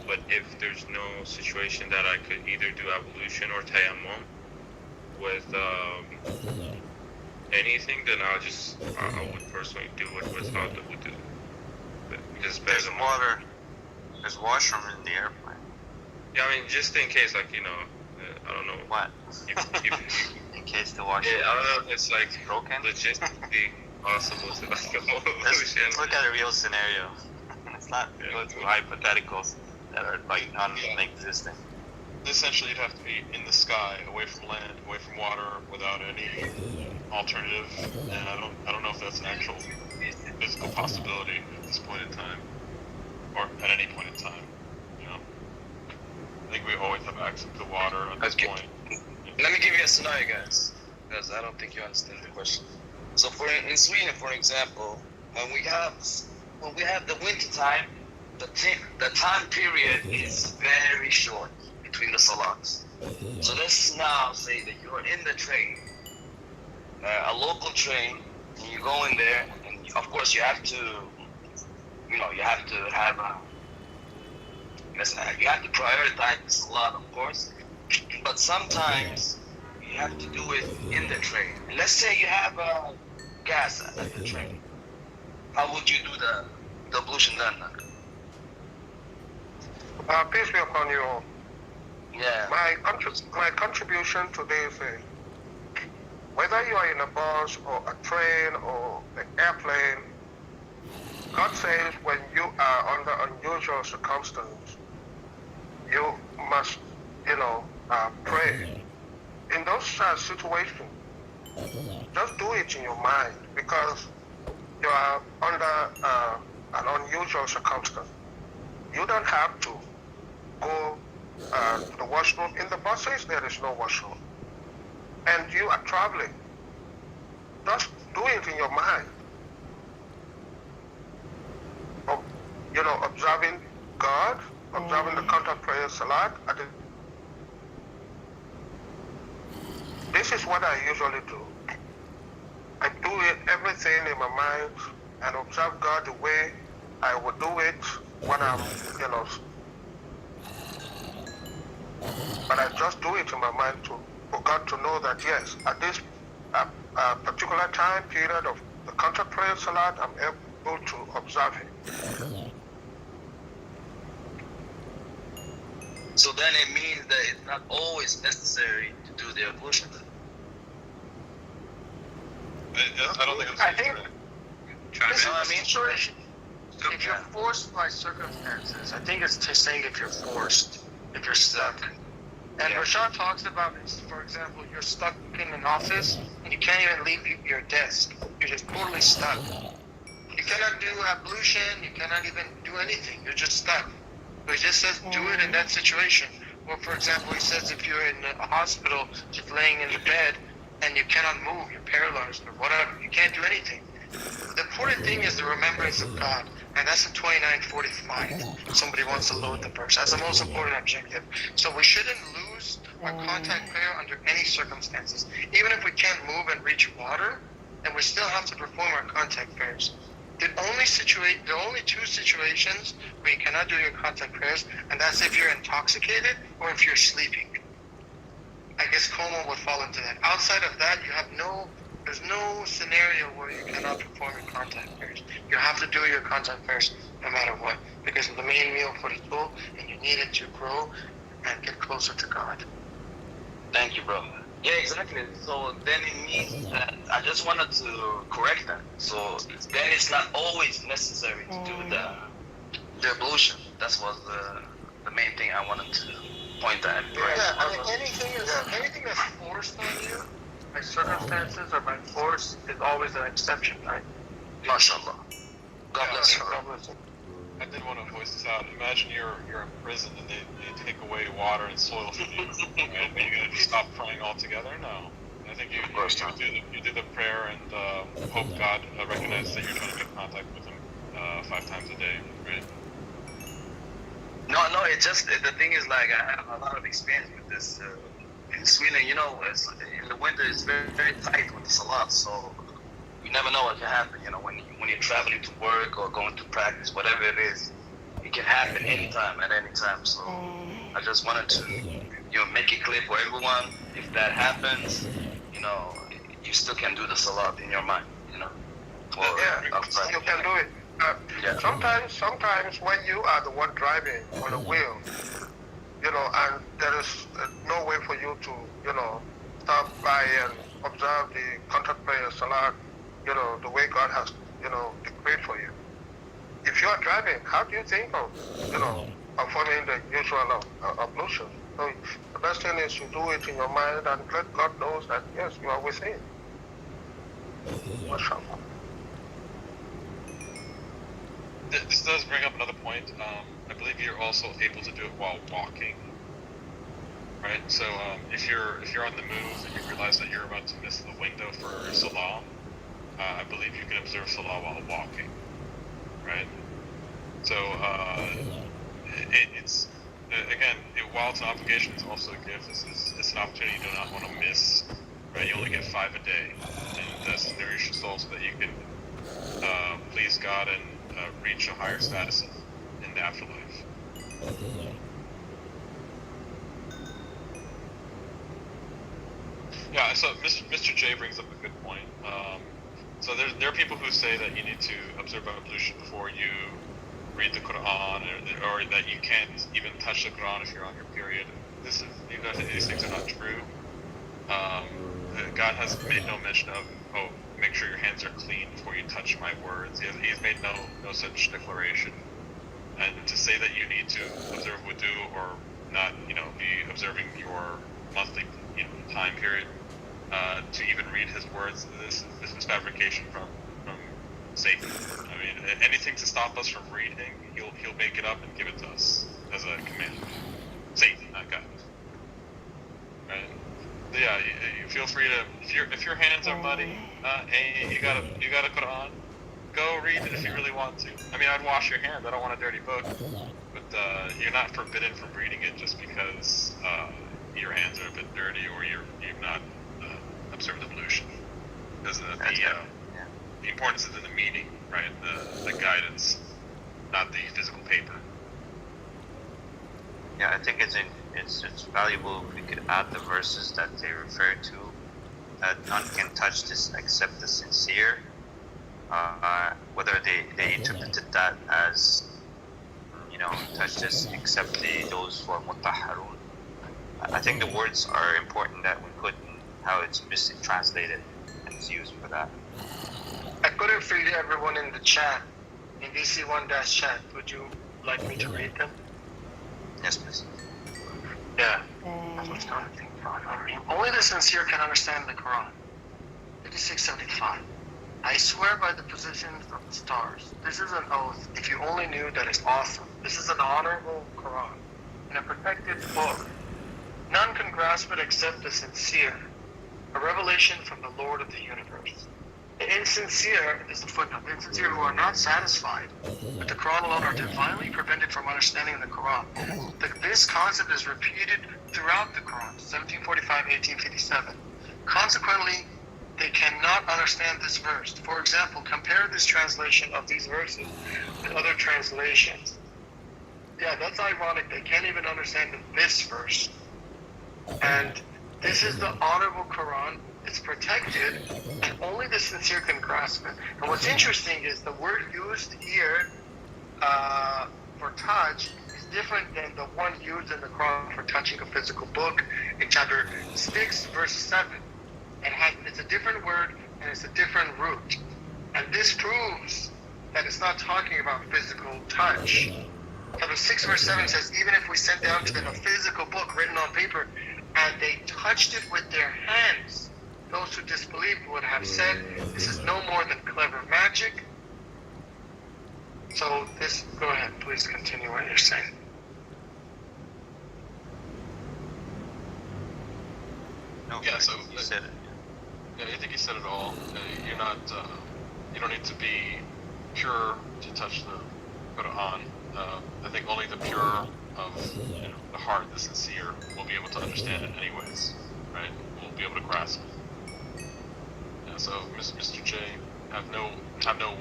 But if there's no situation that I could either do ablution or tayammum with anything, then I would personally do it without the wudu. Because There's water. There's washroom in the airplane. yeah, I mean, just in case, like, I don't know. What? If In case the washroom I don't know if it's like is broken. logistically possible to like the whole Let's ocean. look at a real scenario. Let's not go to hypotheticals that are like non-existent. Essentially, you'd have to be in the sky, away from land, away from water, without any alternative. And I don't know if that's an actual physical possibility at this point in time, or at any point in time. You know, I think we always have access to water at this Okay. point. Let me give you a scenario, guys, because I don't think you understand the question. So, in Sweden, for example, when we have the winter time, the time period is very short between the salats. So let's now say that you're in the train, a local train, and you go in there, and of course you have to have you have to prioritize the salat, of course. But sometimes you have to do it in the train. Let's say you have gas at the train. How would you do the ablution then? Peace be upon you all. Yeah. My contribution today is whether you are in a bus or a train or an airplane, God says when you are under unusual circumstances, you must, pray. In those situations, just do it in your mind because you are under an unusual circumstance. You don't have to go to the washroom. In the buses, there is no washroom. And you are traveling. Just do it in your mind. Observing God, observing the contact prayer salat. This is what I usually do. I do it everything in my mind and observe God the way I would do it when I'm, but I just do it in my mind for God to know that yes, at this particular time period of the contact prayer salat, I'm able to observe it. So then it means that it's not always necessary to do the ablution. I don't think it's I think You know what I mean? situation. If you're forced by circumstances, I think it's just saying if you're forced, if you're stuck. And Rashad talks about this, for example, you're stuck in an office and you can't even leave your desk. You're just totally stuck. You cannot do ablution, you cannot even do anything. You're just stuck. So he just says do it in that situation. Or for example, he says if you're in a hospital, just laying in the bed and you cannot move, you're paralyzed or whatever, you can't do anything. The important thing is the remembrance of God, and that's in 29:45. Somebody wants to load the verse. That's the most important objective. So we shouldn't lose our contact prayer under any circumstances. Even if we can't move and reach water, then we still have to perform our contact prayers. The only two situations where you cannot do your contact prayers, and that's if you're intoxicated or if you're sleeping. I guess coma would fall into that. Outside of that, there's no scenario where you cannot perform your contact prayers. You have to do your contact prayers no matter what, because it's the main meal for the soul, and you need it to grow and get closer to God. Thank you, bro. Yeah, exactly. So then it means that I just wanted to correct that. So then it's not always necessary to do the ablution. That's what main thing I wanted to point at. Yeah, I mean, anything that's forced on you by circumstances or by force is always an exception, right? MashaAllah. God bless you. God bless you. I did want to voice this out. Imagine you're in prison and they take away water and soil from you. Right? Are you going to just stop praying altogether? No. I think you do the prayer and hope God recognizes that you're trying to make contact with Him 5 times a day, right? No, it's just, the thing is, like, I have a lot of experience with this. In Sweden, you know, in the winter, it's very, very tight with the salat, so you never know what can happen, you know, when you're traveling to work or going to practice, whatever it is, it can happen anytime, at any time. So I just wanted to, you know, make it clear for everyone, if that happens, you know, you still can do the salat in your mind, you know. You can do it. Sometimes when you are the one driving on the wheel, you know, and there is no way for you to, you know, stop by and observe the contact prayer salat, you know, the way God has, you know, decreed for you. If you are driving, how do you think of, you know, performing the usual ablution? So the best thing is to do it in your mind and let God knows that, yes, you are with Him. MashaAllah. This does bring up another point. I believe you're also able to do it while walking, right? So if you're on the move and you realize that you're about to miss the window for Salah, I believe you can observe Salah while walking, right? So it's again, while it's an obligation, it's also a gift. It's an opportunity you do not want to miss, right? You only get 5 a day, and that's to nourish your soul so that you can please God and reach a higher status in the afterlife. Yeah, so Mr. J brings up a good point. So there are people who say that you need to observe ablution before you read the Quran, or that you can't even touch the Quran if you're on your period. These things are not true. God has made no mention of, make sure your hands are clean before you touch my words. He has made no such declaration. And to say that you need to observe wudu or not, you know, be observing your monthly, you know, time period to even read His words, this is fabrication from Satan. I mean, anything to stop us from reading, he'll make it up and give it to us as a command. Satan, not God. Right? Yeah, you feel free to, if your hands are muddy, hey, you got a Quran, go read it if you really want to. I mean, I'd wash your hands. I don't want a dirty book, but you're not forbidden from reading it just because your hands are a bit dirty or you've not observed ablution. Because the importance is in the meaning, right? The guidance, not the physical paper. Yeah, I think it's valuable if we could add the verses that they refer to, that none can touch this except the sincere. Whether they interpreted that as, you know, touch this except those who are mutahharun. I think the words are important that we put in how it's mistranslated and it's used for that. I put it for everyone in the chat, in DC1-chat. Would you like me to read them? Yes, please. Yeah. Only the sincere can understand the Quran. 5675. I swear by the positions of the stars. This is an oath. If you only knew that it's awesome. This is an honorable Quran and a protected book. None can grasp it except the sincere. A revelation from the Lord of the universe. The insincere is the footnote. The insincere who are not satisfied with the Quran alone are divinely prevented from understanding the Quran. This concept is repeated throughout the Quran, 1745, 1857. Consequently, they cannot understand this verse. For example, compare this translation of these verses with other translations. Yeah, that's ironic. They can't even understand this verse. And this is the honorable Quran. It's protected, and only the sincere can grasp it. And what's interesting is the word used here for touch is different than the one used in the Quran for touching a physical book in chapter 6, verse 7. It's a different word, and it's a different root. And this proves that it's not talking about physical touch. Chapter 6, verse 7 says, even if we sent down to them a physical book written on paper, and they touched it with their hands, those who disbelieved would have said, this is no more than clever magic. So go ahead, please continue what you're saying. No, Yeah, so you said it. Yeah, I think you said it all. You're not. You don't need to be pure to touch the Quran. I think only the pure of the heart, the sincere, will be able to understand it, anyways. Right? Will be able to grasp it. Yeah. So, Mr. J, have no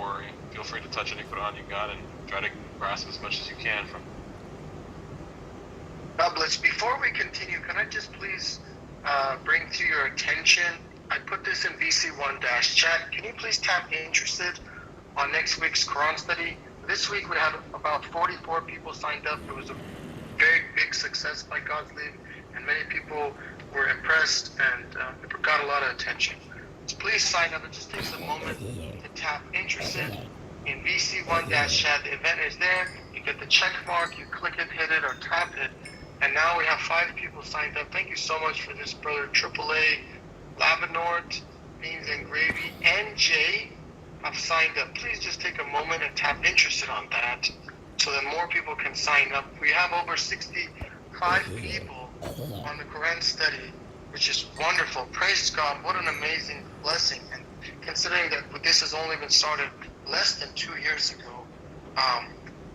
worry. Feel free to touch any Quran you got and try to grasp as much as you can from. God bless. Before we continue, can I just please bring to your attention, I put this in VC1-chat. Can you please tap interested on next week's Quran study? This week we had about 44 people signed up. It was a very big success by God's leave, and many people were impressed and it got a lot of attention. So please sign up. It just takes a moment to tap interested in VC1-chat. The event is there. You get the check mark, you click it, hit it, or tap it. And now we have 5 people signed up. Thank you so much for this, brother. AAA, Lavanort, Beans and Gravy, and Jay have signed up. Please just take a moment and tap interested on that so that more people can sign up. We have over 65 people on the Quran study, which is wonderful. Praise God. What an amazing blessing. And considering that this has only been started less than 2 years ago,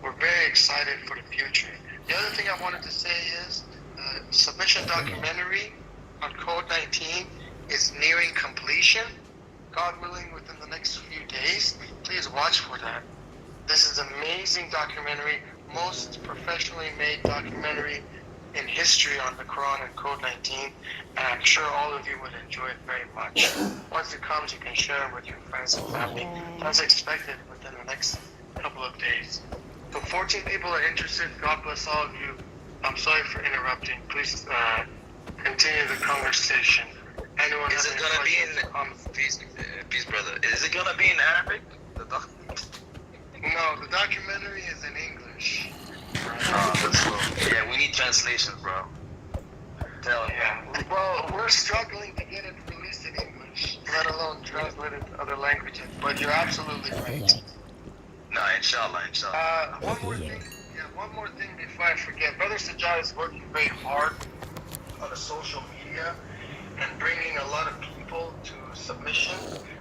we're very excited for the future. The other thing I wanted to say is the submission documentary on Code 19 is nearing completion. God willing, within the next few days, please watch for that. This is an amazing documentary, most professionally made documentary in history on the Quran and Code 19, and I'm sure all of you would enjoy it very much. Once it comes, you can share it with your friends and family. That's expected within the next couple of days. So 14 people are interested. God bless all of you. I'm sorry for interrupting. Please continue the conversation. Anyone Is have it any gonna be questions? in peace, brother? Is it gonna be in Arabic? No, the documentary is in English. Oh, that's cool. Yeah, we need translations, bro. Tell him. Yeah. Well, we're struggling to get it released in English, let alone translated to other languages. But you're absolutely right. No, inshallah. One more thing before I forget. Brother Sajjad is working very hard on the social media and bringing a lot of people to submission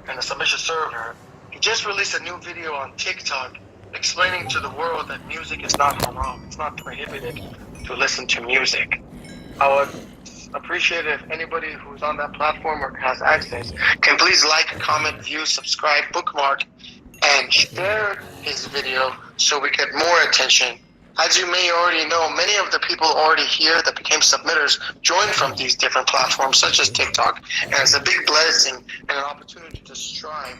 and the submission server. He just released a new video on TikTok explaining to the world that music is not haram. It's not prohibited to listen to music. I would appreciate it if anybody who's on that platform or has access can please like, comment, view, subscribe, bookmark, and share his video so we get more attention. As you may already know, many of the people already here that became submitters joined from these different platforms such as TikTok, and it's a big blessing and an opportunity to strive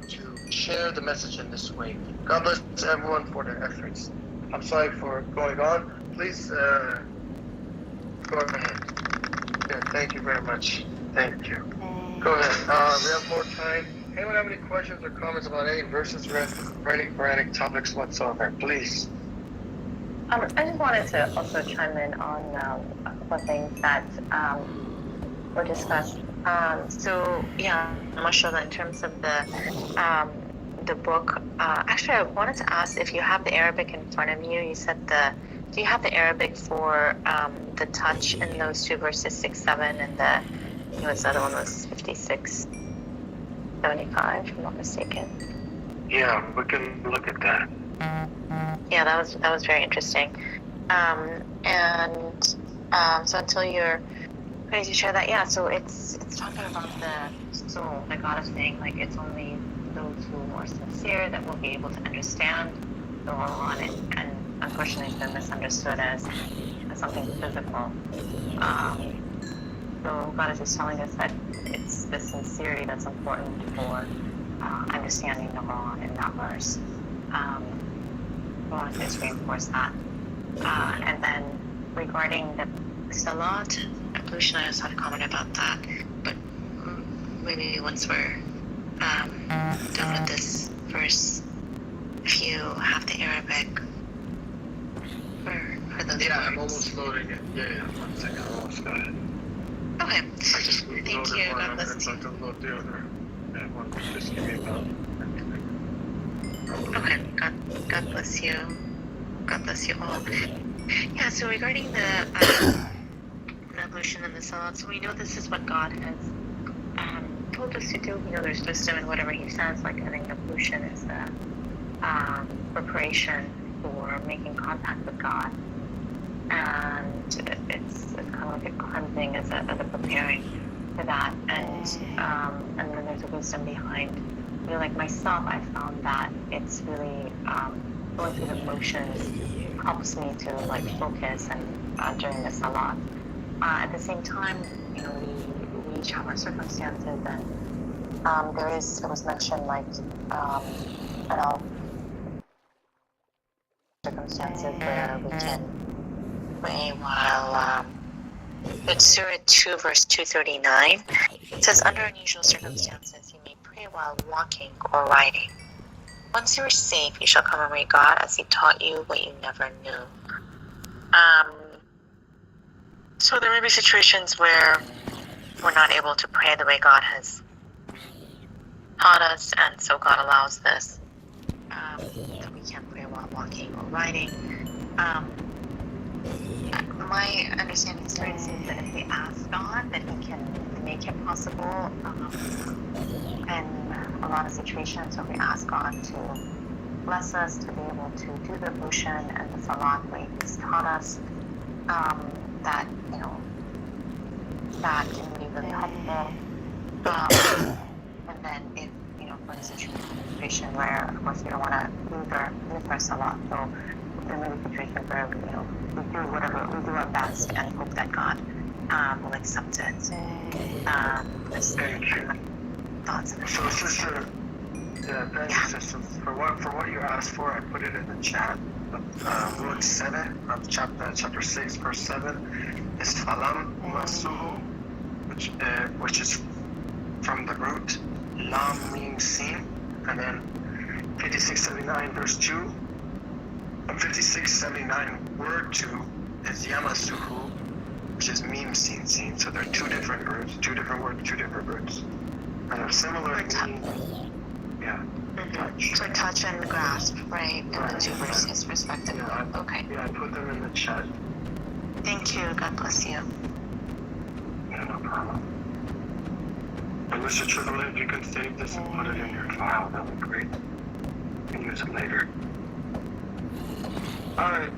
to share the message in this way. God bless everyone for their efforts. I'm sorry for going on. Please go ahead. Yeah, thank you very much. Thank you. Go ahead. We have more time. Anyone have any questions or comments about any verses read or any Quranic topics whatsoever? Please. I just wanted to also chime in on a couple of things that were discussed. So yeah, mashallah, in terms of the book, actually I wanted to ask if you have the Arabic in front of you. You said do you have the Arabic for the touch in those 2 verses 6, 7, and the other one was 56, 75, if I'm not mistaken. Yeah, we can look at that. Yeah, that was very interesting. So until you're ready to share that, yeah. So it's talking about the soul, like God is saying, like it's only those who are sincere that will be able to understand the Quran, and unfortunately, it's been misunderstood as something physical. So God is just telling us that it's the sincerity that's important for understanding the Quran in that verse. I want to just reinforce that. And then regarding the Salat, Evolution, I just had a comment about that, but maybe once we're done with this verse, if you have the Arabic, for those Yeah, words? I'm almost loading it. Yeah, 1 second, I almost got it. Okay. I just Thank loaded you. one, God I'm bless you. about to load the other. Yeah, just give me about. Okay. God bless you. God bless you all. Yeah. So regarding the evolution and the sellout, so we know this is what God has told us to do. You know, there's wisdom in whatever He says. Like I think evolution is the preparation for making contact with God, and it's kind of like a cleansing as a preparing for that, and then there's a wisdom behind. You know, like myself, I found that it's really going through the motions helps me to like focus and during the salat. At the same time, you know, we each have our circumstances, and it was mentioned like you know, circumstances where we can pray while it's Surah 2 verse 239. It says, under unusual circumstances you may pray while walking or riding. Once you are safe, you shall commemorate God as He taught you what you never knew. So there may be situations where we're not able to pray the way God has taught us, and so God allows this, that we can't pray while walking or riding. My understanding is that if we ask God, that He can make it possible in a lot of situations. So we ask God to bless us to be able to do the devotion and the salat way He's taught us. That, you know, that can be really helpful. And then if, you know, for a situation where, of course, we don't want to lose our salat, so there may be situations where, you know, we do our best and hope that God will accept it. Thank you. Thoughts? So, sister, yeah, thank you, sister. For what you asked for, I put it in the chat. Luke 7, chapter 6, verse 7 is Falam Masuhu, which is from the root Lam Mim Sin, and then 5679 verse 2, and 5679 word 2 is Yamasuhu, which is Mim Sin Sin. So they're two different roots, two different words, two different roots, and they're similar meaning. Yeah. Touch. So touch and grasp, right? In the two verses, respectively. Yeah, okay. Yeah, I put them in the chat. Thank you. God bless you. Yeah, no problem. And Mr. Triple, if you can save this and put it in your file, that would be great. You can use it later. Alright,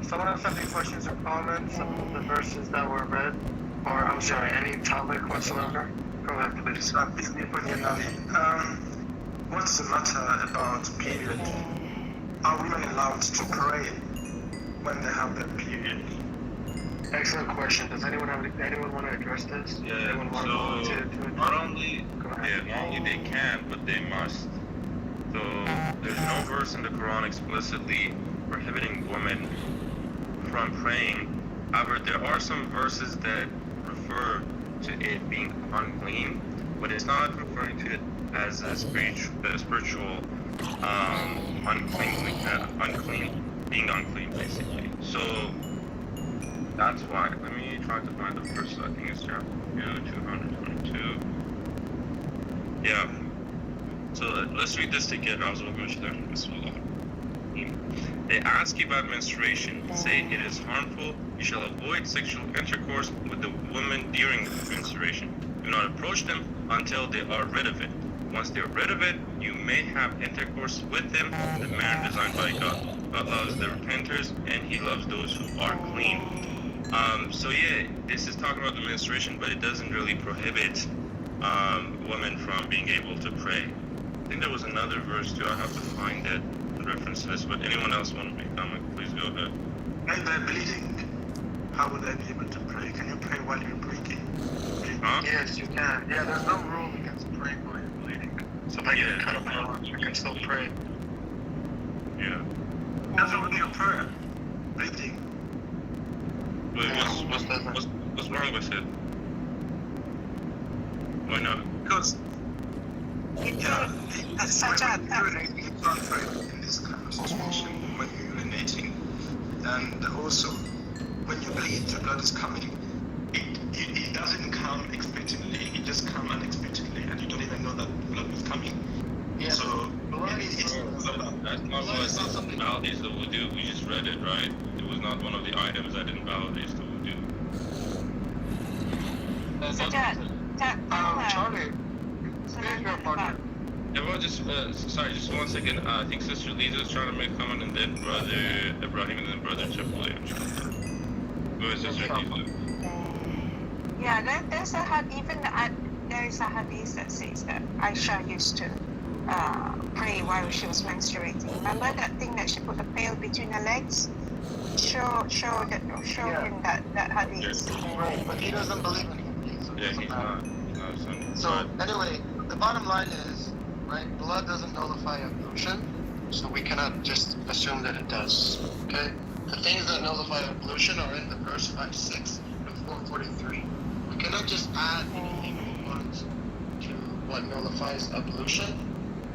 someone else have any questions or comments about the verses that were read? Or, I'm sorry, any topic whatsoever? Go ahead, please. What's the matter about period? Are women allowed to pray when they have their period? Excellent question. Does anyone want to address this? Yeah, so not only they can, but they must. So there's no verse in the Quran explicitly prohibiting women from praying. However, there are some verses that refer to it being unclean, but it's not referring to it as a spiritual being unclean, basically. So that's why. Let me try to find the verse. I think it's chapter 222. Yeah. So let's read this together. They ask you about menstruation. Say it is harmful. You shall avoid sexual intercourse with the woman during menstruation. Do not approach them until they are rid of it. Once they're rid of it, you may have intercourse with them in the manner designed by God. God loves the repenters, and He loves those who are clean. So yeah, this is talking about the menstruation, but it doesn't really prohibit women from being able to pray. I think there was another verse too. I have to find it in reference to this. But anyone else want to make a comment? Please go ahead. When they're bleeding, how would they be able to pray? Can you pray while you're bleeding? Huh? Yes, you can. Yeah, there's no rule against praying while you're bleeding. So if I get cut off my arms, you can still pray. Yeah. That's already a prayer. Bleeding. Wait, what's wrong with it? Why not? Because in this kind of situation, when you're urinating, And also, when you bleed, the blood is coming. It doesn't come expectedly. It just comes unexpectedly, and you don't even know that blood was coming. Yeah. So That's not what validates the wudu. We just read it, right? It was not one of the items that didn't validate the wudu. So Charlie, Everyone just, sorry, just 1 second. I think Sister Lisa was trying to make a comment, and then Brother Ibrahim, and then Brother Chipotle. Go ahead, Sister Lisa. yeah, there's a hadith, there is a hadith that says that Aisha used to pray while she was menstruating. Remember that thing that she put the pail between her legs? Show him that hadith. Yes. Right, but he doesn't believe in him. So Yeah, he's not a son. So anyway, the bottom line is, right, blood doesn't nullify ablution, so we cannot just assume that it does. Okay? The things that nullify ablution are in the verse 5:6 and 4:43. We cannot just add anything we want to what nullifies ablution.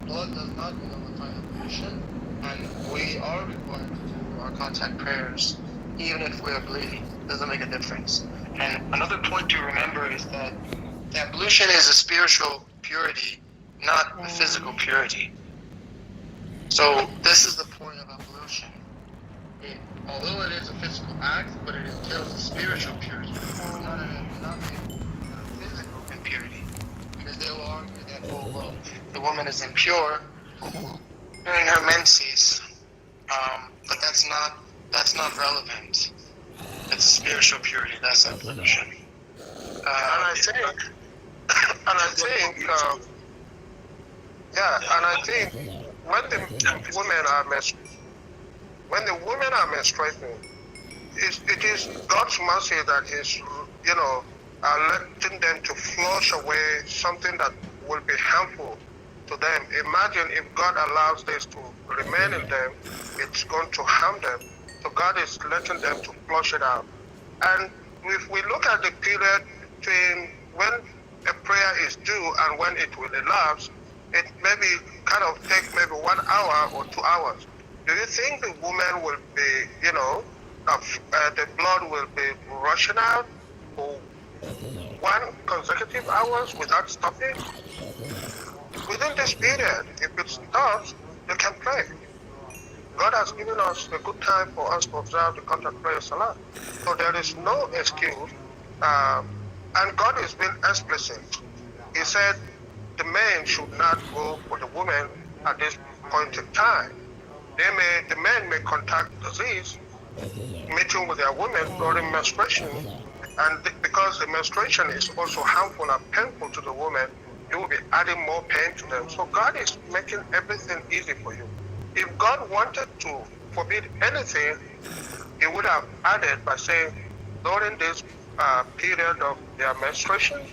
Blood does not nullify ablution, and we are required to do our contact prayers even if we are bleeding. It doesn't make a difference. And another point to remember is that ablution is a spiritual purity, not a physical purity. So this is the point of ablution. Although it is a physical act, but it entails a spiritual purity, not a physical impurity. Because they will argue that, well, the woman is impure during her menses, but that's not relevant. It's a spiritual purity. That's ablution. And I think when the women are menstruating, it is God's mercy that is, letting them to flush away something that will be harmful to them. Imagine if God allows this to remain in them, it's going to harm them. So God is letting them to flush it out. And if we look at the period between when a prayer is due and when it will elapse, it maybe kind of take maybe 1 hour or 2 hours. Do you think the woman will be, the blood will be rushing out for 1 consecutive hours without stopping? Within this period, if it stops, you can pray. God has given us a good time for us to observe the contact prayer salah. So there is no excuse. And God is being explicit. He said the men should not go for the women at this point in time. The men may contract disease, meeting with their women during menstruation, and because the menstruation is also harmful and painful to the woman, it will be adding more pain to them. So God is making everything easy for you. If God wanted to forbid anything, He would have added by saying, during this period of their menstruation,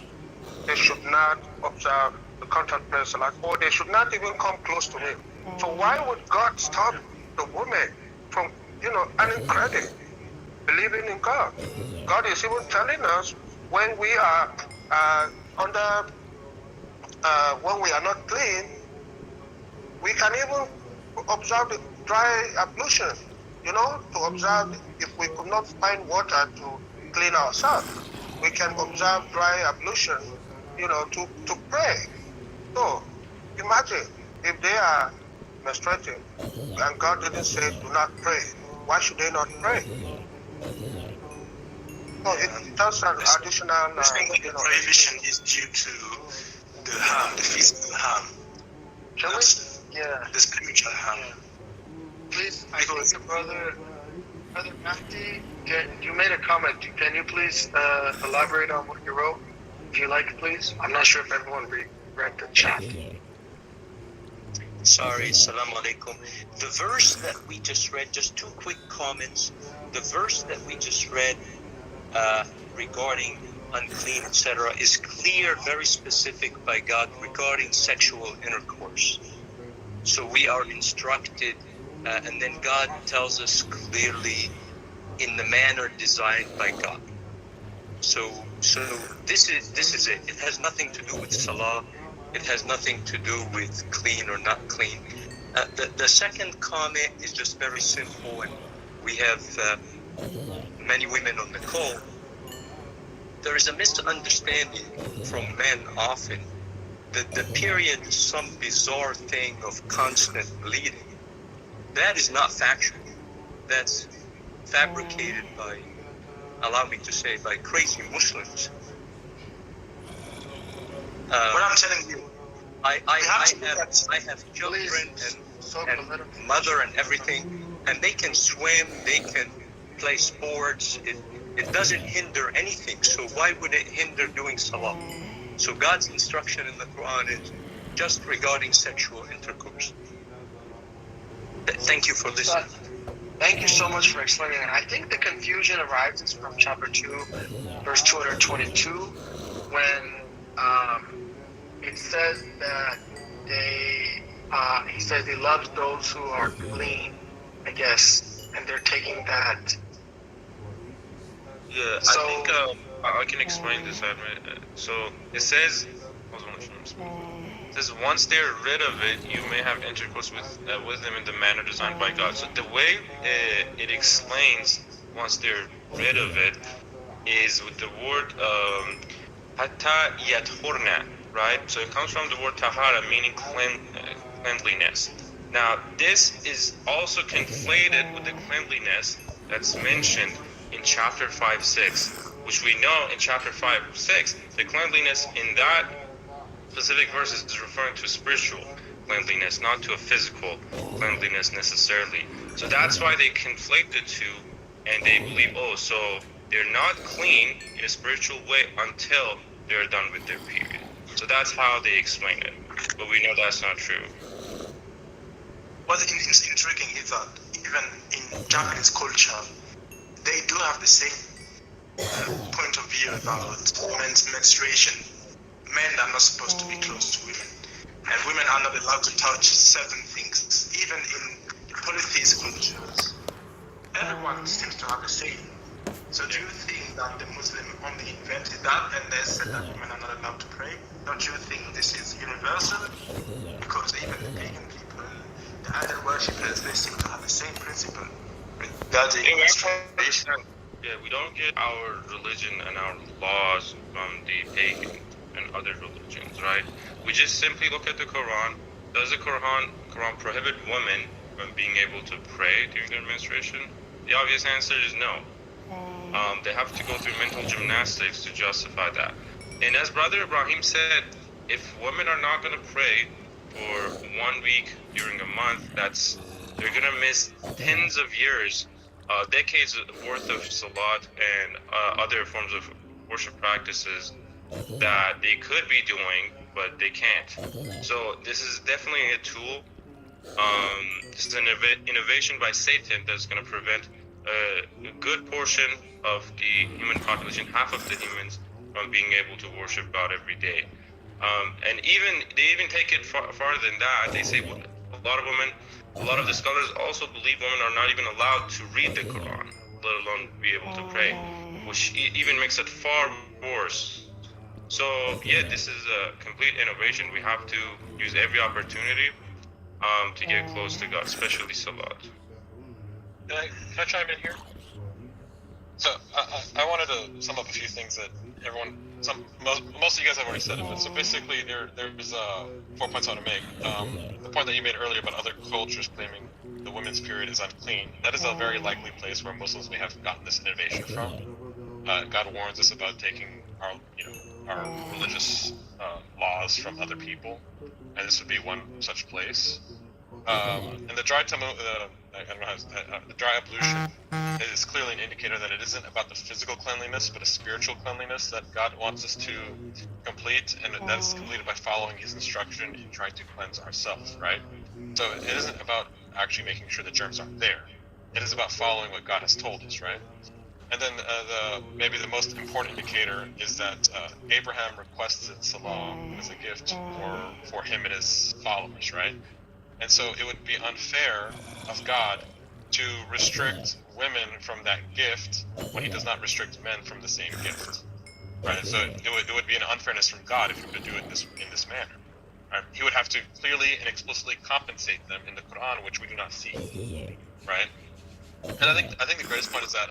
they should not observe the contact prayer salah, or they should not even come close to Him. So why would God stop the woman from, earning credit, believing in God? God is even telling us when we are when we are not clean, we can even observe the dry ablution, to observe if we could not find water to clean ourselves. We can observe dry ablution, to pray. So imagine if they are menstruating and God didn't say do not pray, why should they not pray? So it does an additional. I think the prohibition is due to the harm, the physical harm. The spiritual harm. Please, Brother Mahdi, you made a comment. Can you please elaborate on what you wrote, if you like, please? I'm not sure if everyone read the chat. Sorry, Assalamu alaikum. The verse that we just read, just 2 quick comments. The verse that we just read regarding unclean, etc., is clear, very specific by God regarding sexual intercourse. So we are instructed, and then God tells us clearly in the manner designed by God. So this is it. It has nothing to do with salah. It has nothing to do with clean or not clean. The second comment is just very simple, and we have many women on the call. There is a misunderstanding from men often that the period is some bizarre thing of constant bleeding. That is not factual. That's fabricated by, allow me to say, by crazy Muslims. What I'm telling you, I have children and mother and everything, and they can swim, they can play sports. It doesn't hinder anything. So why would it hinder doing salah? So God's instruction in the Quran is just regarding sexual intercourse. Thank you for listening. Thank you so much for explaining that. I think the confusion arises from chapter 2, verse 222, when it says that he says he loves those who are clean, I guess, and they're taking that. Yeah, So- I think I can explain this. So it says, once they're rid of it, you may have intercourse with them in the manner designed by God. So the way it explains once they're rid of it is with the word hatta yathurna, right? So it comes from the word tahara, meaning cleanliness. Now this is also conflated with the cleanliness that's mentioned in chapter 5:6, which we know in chapter 5:6, the cleanliness in that specific verse is referring to spiritual cleanliness, not to a physical cleanliness necessarily. So that's why they conflate the two, and they believe, so they're not clean in a spiritual way until they're done with their period. So that's how they explain it. But we know that's not true. What's intriguing is that even in Japanese culture, they do have the same point of view about men's menstruation. Men are not supposed to be close to women, and women are not allowed to touch certain things. Even in polytheist cultures, everyone seems to have the same. So do you think that the Muslim only invented that and they said that women are not allowed to pray? Don't you think this is universal? Because even the pagan people, the idol worshippers, they seem to have the same principle regarding menstruation. Yeah, we don't get our religion and our laws from the pagan and other religions, right? We just simply look at the Quran. Does the Quran prohibit women from being able to pray during their menstruation? The obvious answer is no. They have to go through mental gymnastics to justify that. And as Brother Ibrahim said, if women are not going to pray for 1 week during a month, they're going to miss tens of years, decades worth of salat and other forms of worship practices that they could be doing, but they can't. So this is definitely a tool. This is an innovation by Satan that's going to prevent a good portion of the human population, half of the humans, from being able to worship God every day. And they even take it farther than that. They say a lot of the scholars also believe women are not even allowed to read the Quran, let alone be able to pray, which even makes it far worse. So yeah, this is a complete innovation. We have to use every opportunity to get close to God, especially salat. Can I chime in here? So I wanted to sum up a few things that most of you guys have already said it. But so basically, there's 4 points I want to make. The point that you made earlier about other cultures claiming the women's period is unclean. That is a very likely place where Muslims may have gotten this innovation from. God warns us about taking our religious laws from other people, and this would be one such place. And the dry the dry ablution is clearly an indicator that it isn't about the physical cleanliness, but a spiritual cleanliness that God wants us to complete, and that's completed by following His instruction in trying to cleanse ourselves, right? So it isn't about actually making sure the germs aren't there. It is about following what God has told us, right? And then maybe the most important indicator is that Abraham requested Salah as a gift for him and his followers, right? And so it would be unfair of God to restrict women from that gift when He does not restrict men from the same gift, right? So it would be an unfairness from God if He were to do it in this manner. Right? He would have to clearly and explicitly compensate them in the Quran, which we do not see, right? And I think the greatest point is that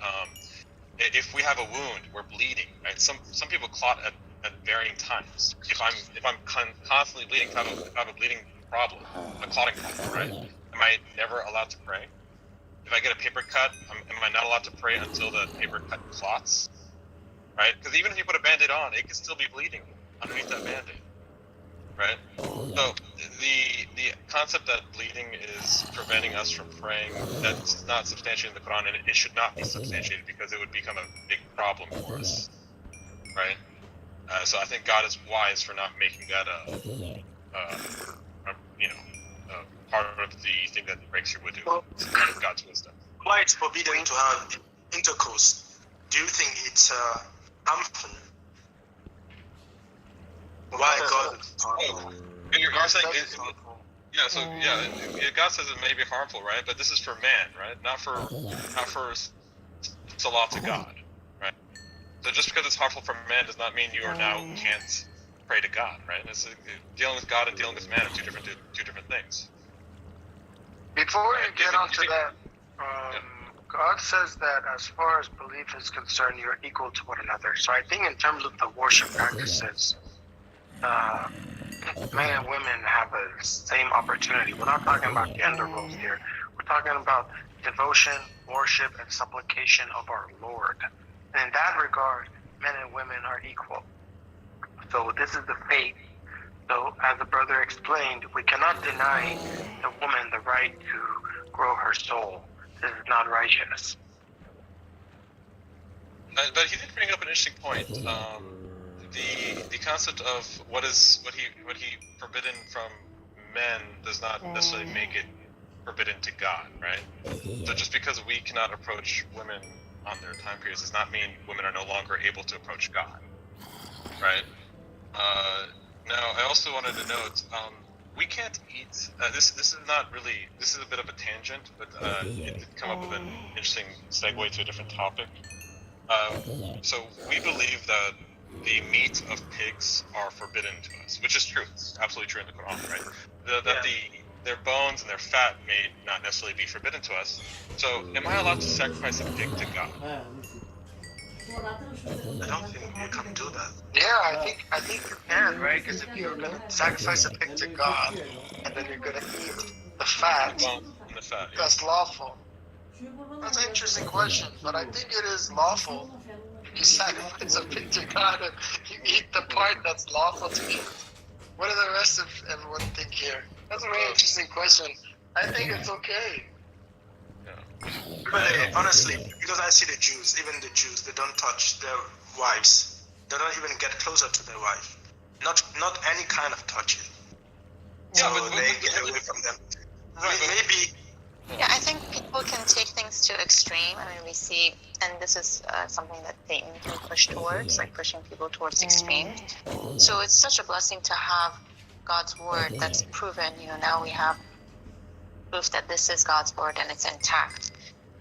if we have a wound, we're bleeding, right? Some people clot at varying times. If I'm constantly bleeding, if I have a bleeding problem, a clotting problem, right? Am I never allowed to pray? If I get a paper cut, am I not allowed to pray until the paper cut clots? Right? Because even if you put a Band-Aid on, it can still be bleeding underneath that Band-Aid. Right? So the concept that bleeding is preventing us from praying, that's not substantiated in the Quran, and it should not be substantiated because it would become a big problem for us. Right? So I think God is wise for not making that part of the thing that breaks your wudu. It's part of God's wisdom. Why it's forbidden to have intercourse? Do you think it's harmful? Why God is harmful? You're saying God says it may be harmful, right? But this is for man, right? Not for salah to God, right? So just because it's harmful for man does not mean you are now can't pray to God, right? It's dealing with God and dealing with man are two different things. Before you get onto that, God says that as far as belief is concerned, you're equal to one another. So I think in terms of the worship practices, men and women have the same opportunity. We're not talking about gender roles here. We're talking about devotion, worship, and supplication of our Lord. And in that regard, men and women are equal. So this is the faith. So as the brother explained, we cannot deny the woman the right to grow her soul. This is not righteous. But he did bring up an interesting point. The concept of what he forbidden from men does not necessarily make it forbidden to God, right? So just because we cannot approach women on their time periods does not mean women are no longer able to approach God, right? Now, I also wanted to note, we can't eat. This is not really. This is a bit of a tangent, but it did come up with an interesting segue to a different topic. So we believe that the meat of pigs are forbidden to us, which is true. It's absolutely true in the Quran, right? That their bones and their fat may not necessarily be forbidden to us. So, am I allowed to sacrifice a pig to God? I don't think you can do that. Yeah, I think you can, right? Because if you're going to sacrifice a pig to God, and then you're going to eat the fat, that's lawful. That's an interesting question, but I think it is lawful. You sacrifice a pig to God and you eat the part that's lawful to eat. What do the rest of everyone think here? That's a very interesting question. I think it's okay. But honestly, because I see the Jews, even the Jews, they don't touch their wives. They don't even get closer to their wife. Not any kind of touching. So they get away from them. Maybe. Yeah, I think people can take things to extreme. I mean, we see, and this is something that Satan can push towards, like pushing people towards extremes. So it's such a blessing to have God's word that's proven. Now we have proof that this is God's word and it's intact.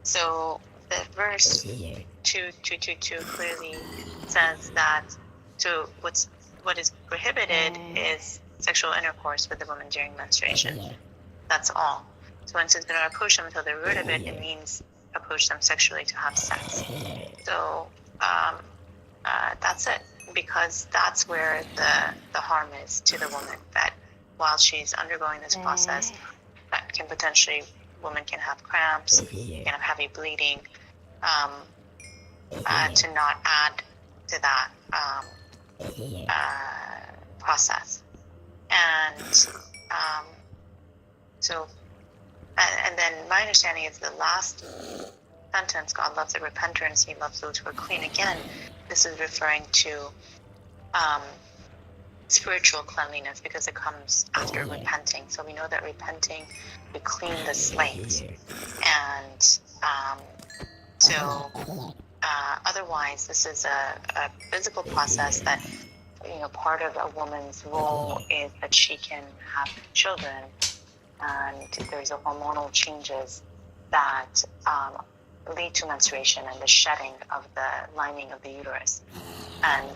So the verse 2:222 clearly says that what is prohibited is sexual intercourse with the woman during menstruation. That's all. So when it says do not approach them until they're rid of it, it means approach them sexually to have sex. So that's it, because that's where the harm is to the woman, that while she's undergoing this process, that can potentially, women can have cramps, can have heavy bleeding, to not add to that process. And and then my understanding is the last sentence, God loves the repentance, he loves those who are clean. Again, this is referring to spiritual cleanliness, because it comes after repenting. So we know that repenting, we clean the slate. And otherwise, this is a physical process that, part of a woman's role is that she can have children. And there's a hormonal changes that lead to menstruation and the shedding of the lining of the uterus, and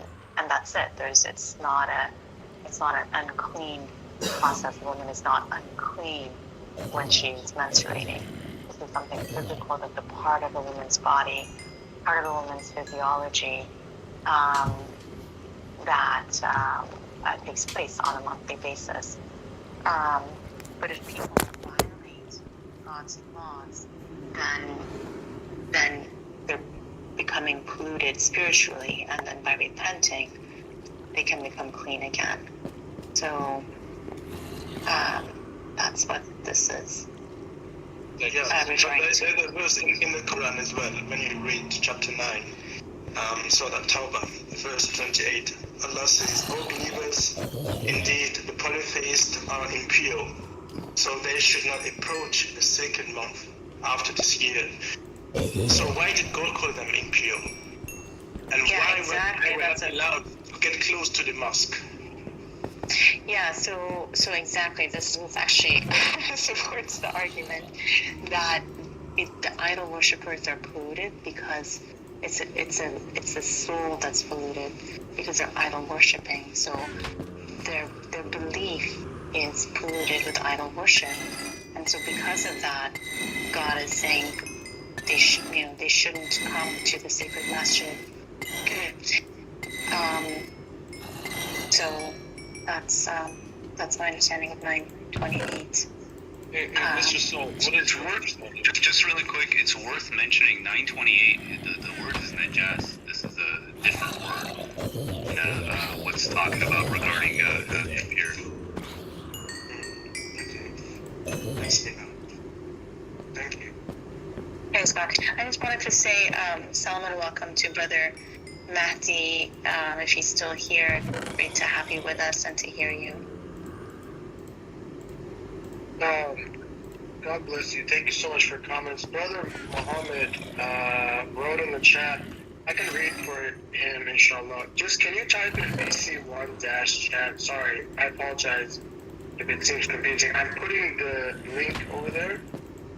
that's it. It's not an unclean process. The woman is not unclean when she's menstruating. is something physical, like the part of a woman's body, part of a woman's physiology that takes place on a monthly basis. But if people violate God's laws, then they're becoming polluted spiritually, and then by repenting, they can become clean again. So that's what this is. There's a verse in the Quran as well, when you read chapter 9, Surah Tawbah, verse 28. Allah says, "O believers, indeed the polytheists are impure, so they should not approach the sacred month after this year." So why did God call them impure? And why were they not allowed to get close to the mosque? Yeah, so exactly, this is actually supports the argument that the idol worshippers are polluted because it's a soul that's polluted because they're idol worshipping. So their belief is polluted with idol worship, and so because of that, God is saying they shouldn't come to the sacred masjid. So that's my understanding of 928. Hey, Mr. Soul, what is just really quick? It's worth mentioning 928. The word is najas. This is a different word than what's talking about regarding impure. Thank you. Thanks, God. I just wanted to say, Salman, welcome to Brother Mahdi. If he's still here, great to have you with us and to hear you. God bless you. Thank you so much for your comments. Brother Muhammad wrote in the chat. I can read for him, inshallah. Just can you type in VC1-chat? Sorry, I apologize if it seems confusing. I'm putting the link over there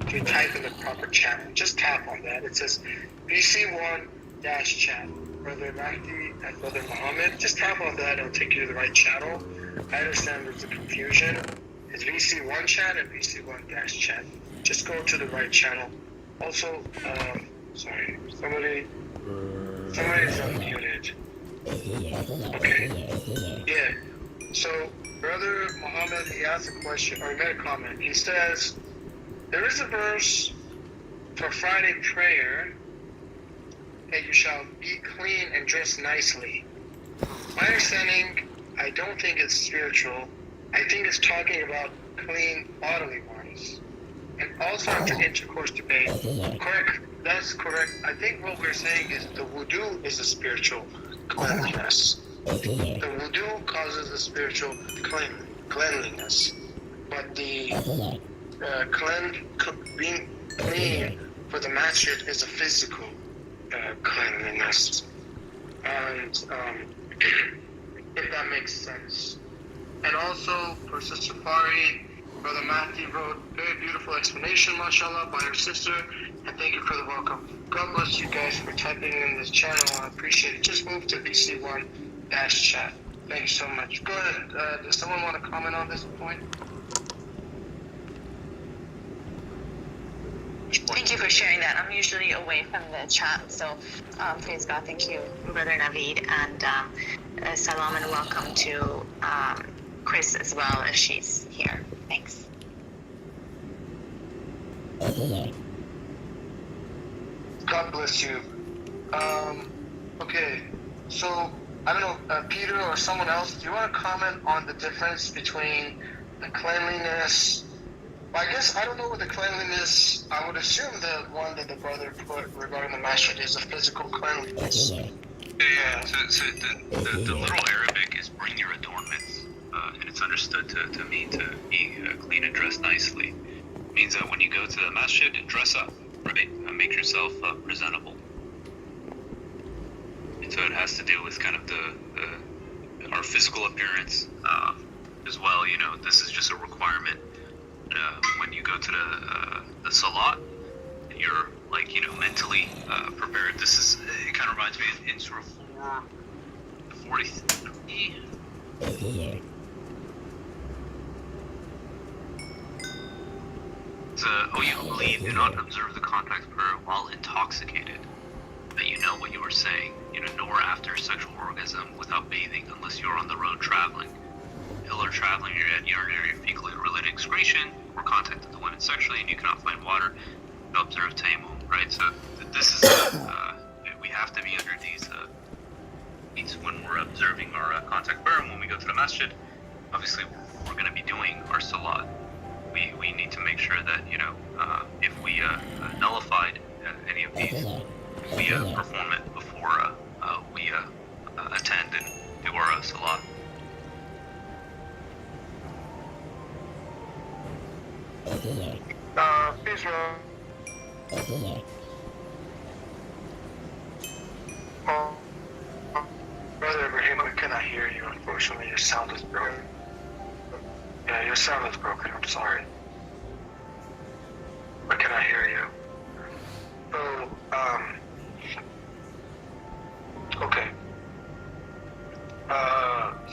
to type in the proper channel. Just tap on that. It says VC1-chat. Brother Mahdi and Brother Muhammad. Just tap on that. It'll take you to the right channel. I understand there's a confusion. It's VC1 chat and VC1-chat. Just go to the right channel. Also, sorry, somebody's unmuted. Okay. Yeah. So, Brother Muhammad, he asked a question, or he made a comment. He says, there is a verse for Friday prayer that you shall be clean and dress nicely. My understanding, I don't think it's spiritual. I think it's talking about clean bodily wise. And also after intercourse debate. Correct. That's correct. I think what we're saying is the wudu is a spiritual cleanliness. The wudu causes a spiritual cleanliness. But the being clean for the masjid is a physical cleanliness. And if that makes sense. And also, for Sister Fari, Brother Matthew wrote very beautiful explanation, mashallah, by her sister, and thank you for the welcome. God bless you guys for typing in this channel. I appreciate it. Just move to VC1-chat. Thank you so much. Go ahead. Does someone want to comment on this point? Thank you for sharing that. I'm usually away from the chat, so praise God. Thank you, Brother Naveed, and salam and welcome to Chris as well, if she's here. Thanks. God bless you. Okay, so I don't know, Peter or someone else, do you want to comment on the difference between the cleanliness? Well, I guess I don't know what the cleanliness. I would assume the one that the brother put regarding the masjid is a physical cleanliness. Yeah. So the literal Arabic is bring your adornments, and it's understood to mean to be clean and dressed nicely. It means that when you go to the masjid, dress up, right? Make yourself presentable. And so it has to do with kind of our physical appearance as well. You know, this is just a requirement. When you go to the salat, you're like, you know, mentally prepared. This is, it kind of reminds me in sort of 43. you who believe do not observe the contact prayer while intoxicated, that you know what you are saying, nor after sexual orgasm without bathing unless you're on the road traveling. Ill or traveling, you're at urinary or fecally related excretion, or contacted the women sexually, and you cannot find water to observe tayammum, right? So this is, we have to be under these when we're observing our contact prayer, and when we go to the masjid, obviously we're going to be doing our salat. We need to make sure that, if we nullified any of these, we perform it before we attend and do our salat. Israel. Brother Ibrahim, I cannot hear you. Unfortunately, your sound is broken. Yeah, your sound is broken. I'm sorry. I cannot hear you. So, okay.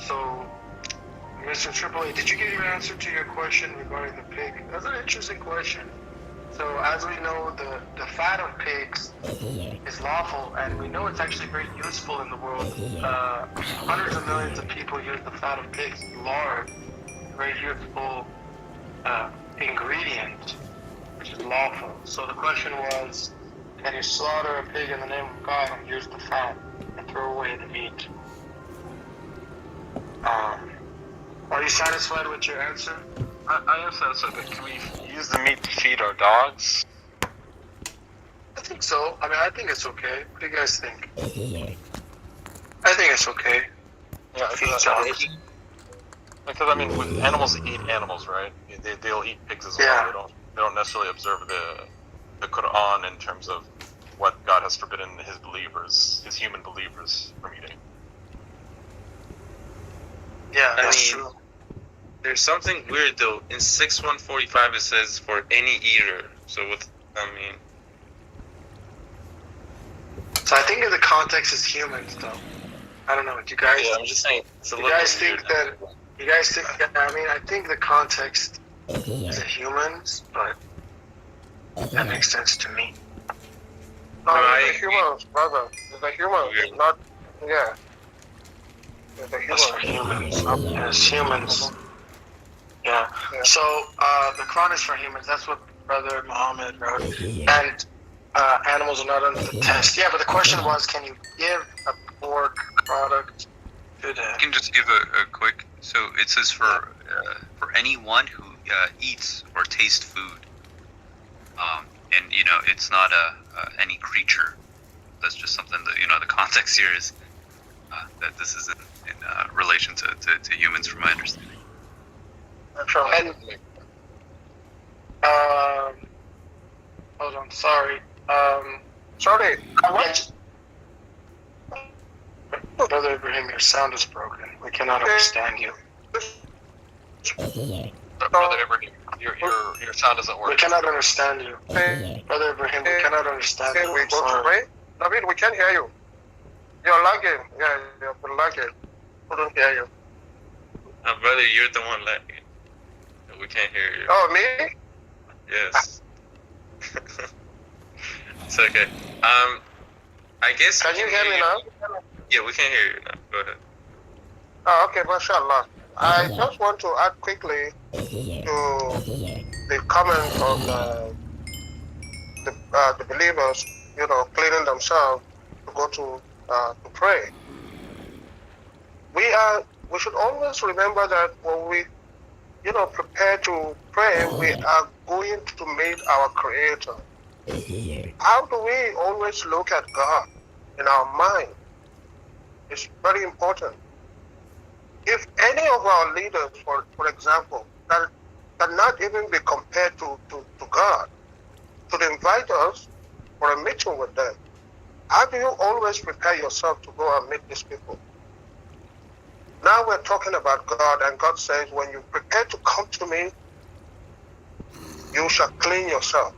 So, Mr. Triple A, did you get your answer to your question regarding the pig? That's an interesting question. So, as we know, the fat of pigs is lawful, and we know it's actually very useful in the world. Hundreds of millions of people use the fat of pigs. Lard, very useful ingredient, which is lawful. So the question was, can you slaughter a pig in the name of God and use the fat and throw away the meat? Are you satisfied with your answer? I am satisfied, but can we use the meat to feed our dogs? I think so. I think it's okay. What do you guys think? I think it's okay. Yeah, because when animals eat animals, right? They'll eat pigs as well. They don't necessarily observe the Quran in terms of what God has forbidden his believers, his human believers, from eating. Yeah, that's true. There's something weird though. In 6:145 it says for any eater. So So I think in the context is humans though. I don't know. Do you guys? Yeah, I'm just saying. You guys think that? You guys think? I think the context is humans, but that makes sense to me. No, the humans, brother. The humans, not yeah. The humans. That's for humans. Yes, humans. Yeah. So the Quran is for humans. That's what Brother Muhammad wrote. And animals are not under the test. Yeah, but the question was, can you give a pork product to the... I can just give a quick... So it says for anyone who eats or tastes food. And, it's not any creature. That's just something that, the context here is that this is in relation to humans, from my understanding. And, hold on, sorry. Sorry, what? Brother Ibrahim, your sound is broken. We cannot understand you. Brother Ibrahim, your sound doesn't work. We cannot understand you. Brother Ibrahim, we cannot understand you. We go to pray. Nabil, we can't hear you. You're lagging. Yeah, you're lagging. We don't hear you. Brother, you're the one lagging. We can't hear you. Oh, me? Yes. It's okay. I guess. Can you hear me now? Yeah, we can hear you now. Go ahead. Oh, okay, mashallah. I just want to add quickly to the comment of the believers, cleaning themselves to go to pray. We should always remember that when we, prepare to pray, we are going to meet our Creator. How do we always look at God in our mind? It's very important. If any of our leaders, for example, that cannot even be compared to God, should invite us for a meeting with them, how do you always prepare yourself to go and meet these people? Now we're talking about God, and God says, when you prepare to come to me, you shall clean yourself.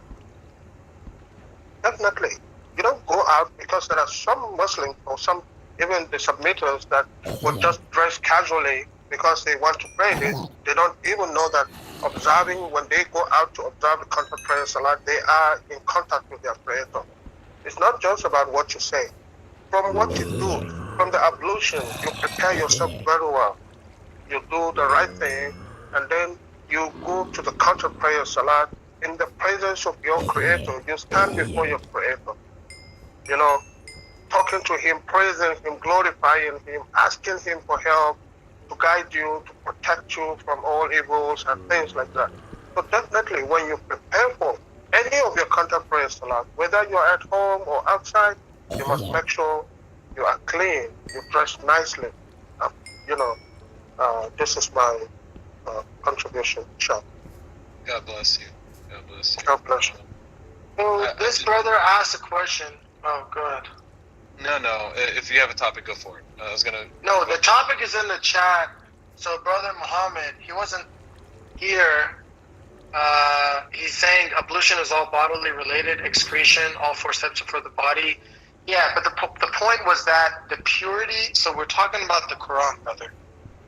Definitely. You don't go out, because there are some Muslims or some, even the submitters, that would just dress casually because they want to pray. They don't even know that observing, when they go out to observe the contact prayer salat, they are in contact with their Creator. It's not just about what you say. From what you do, from the ablution, you prepare yourself very well. You do the right thing, and then you go to the contact prayer salat in the presence of your Creator. You stand before your Creator, you know, talking to Him, praising Him, glorifying Him, asking Him for help, to guide you, to protect you from all evils and things like that. So definitely, when you prepare for any of your contact prayer salat, whether you're at home or outside, you must make sure you are clean, you dress nicely. You know, this is my contribution. Sure. God bless you. God bless you. God bless you. So this brother asked a question. Oh, go ahead. No. If you have a topic, go for it. I was gonna. No, the topic is in the chat. So brother Muhammad, he wasn't here. He's saying ablution is all bodily related, excretion, all four steps for the body. Yeah, but the point was that the purity. So we're talking about the Quran, brother.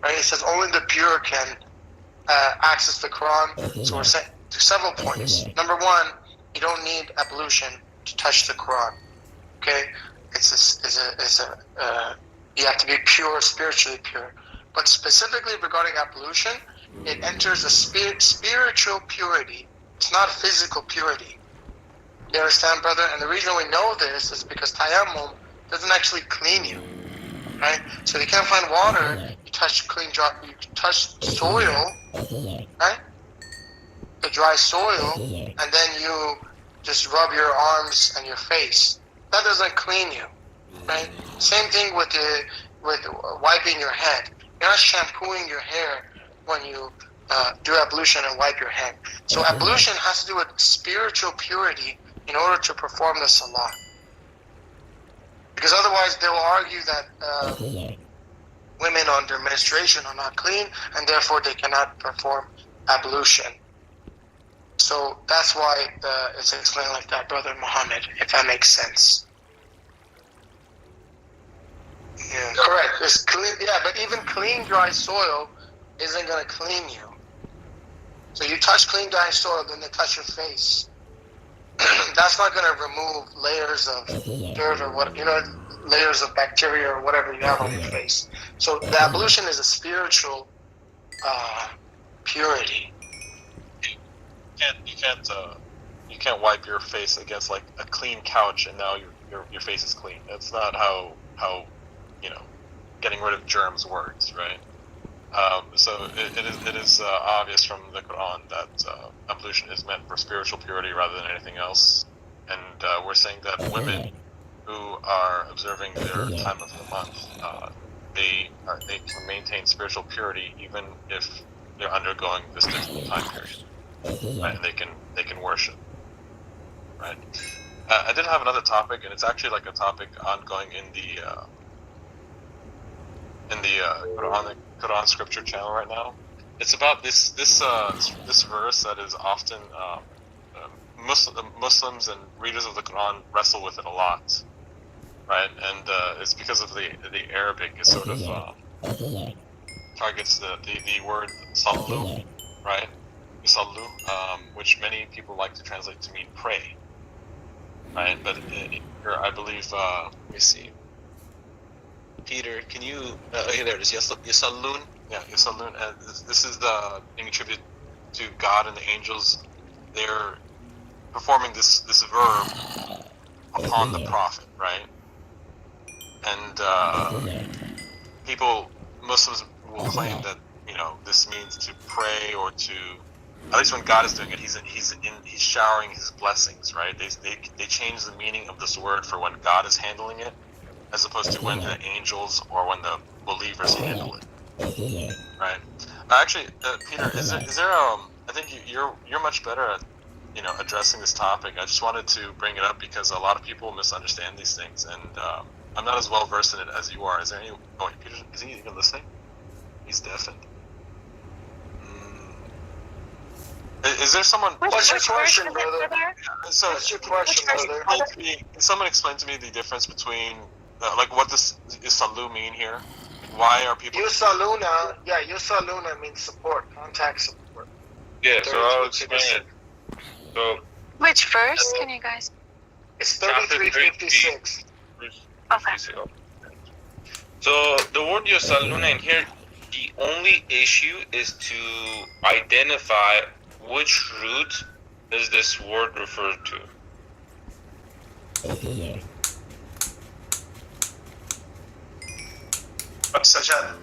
Right? He says only the pure can access the Quran. So we're saying several points. Number one, you don't need ablution to touch the Quran. Okay, you have to be pure, spiritually pure. But specifically regarding ablution, it enters a spiritual purity. It's not physical purity. You understand, brother? And the reason we know this is because tayammum doesn't actually clean you, right? So if you can't find water, you touch you touch soil, right? The dry soil, and then you just rub your arms and your face. That doesn't clean you, right? Same thing with wiping your head. You're not shampooing your hair when you do ablution and wipe your head. So ablution has to do with spiritual purity in order to perform the salah. Because otherwise they will argue that women on their menstruation are not clean and therefore they cannot perform ablution. So that's why it's explained like that, brother Muhammad, if that makes sense. Yeah. Correct. It's clean. Yeah, but even clean dry soil isn't going to clean you. So you touch clean dry soil, then they touch your face. That's not going to remove layers of dirt or what, layers of bacteria or whatever you have on your face. So the ablution is a spiritual purity. You can't wipe your face against like a clean couch and now your face is clean. That's not how getting rid of germs works, right? So it is obvious from the Quran that ablution is meant for spiritual purity rather than anything else. And we're saying that women who are observing their time of the month, they can maintain spiritual purity even if they're undergoing this difficult time period, right? And they can worship, right? I did have another topic, and it's actually like a topic ongoing in the Quran Scripture channel right now. It's about this verse that is often Muslims and readers of the Quran wrestle with it a lot, right? And it's because of the Arabic is sort of targets the word sallu, right? Sallu, which many people like to translate to mean pray, right? But here I believe, let me see. Peter, can you? Okay, there it is. Yasallun. Yeah, Yasallun. And this is being attributed to God and the angels. They're performing this verb upon the prophet, right? And Muslims will claim that this means to pray or to, at least when God is doing it, he's showering his blessings, right? They change the meaning of this word for when God is handling it, as opposed to when the angels or when the believers handle it, right? Actually, Peter, is there I think you're much better at addressing this topic. I just wanted to bring it up because a lot of people misunderstand these things, and I'm not as well versed in it as you are. Is there any? Oh, Peter, is he even listening? He's deafened. Is there someone? What's your question, brother? So, what's your question, brother? Can someone explain to me the difference between, what does Salu mean here? Why are people? Yusaluna means support, contact support. Yeah, so I'll explain it. So Which verse can you guys? It's chapter 33:56. Okay. So the word Yosaluna in here, the only issue is to identify which root does this word refer to. But Sajjad,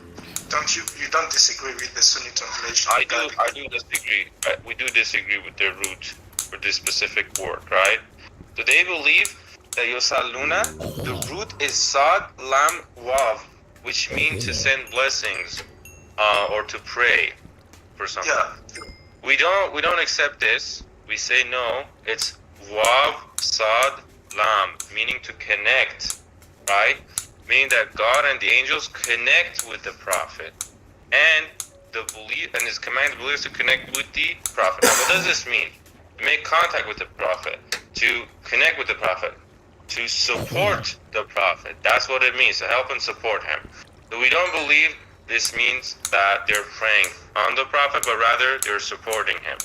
you don't disagree with the Sunni translation? I do disagree. We do disagree with their root for this specific word, right? So they believe that Yosaluna, the root is Sad Lam Wav, which means to send blessings or to pray for something. Yeah. We don't accept this. We say no. It's Wav Sad Lam, meaning to connect, right? Meaning that God and the angels connect with the prophet, and his command the believers to connect with the prophet. Now, what does this mean? To make contact with the prophet, to connect with the prophet, to support the prophet. That's what it means, to help and support him. So we don't believe this means that they're praying on the prophet, but rather they're supporting him.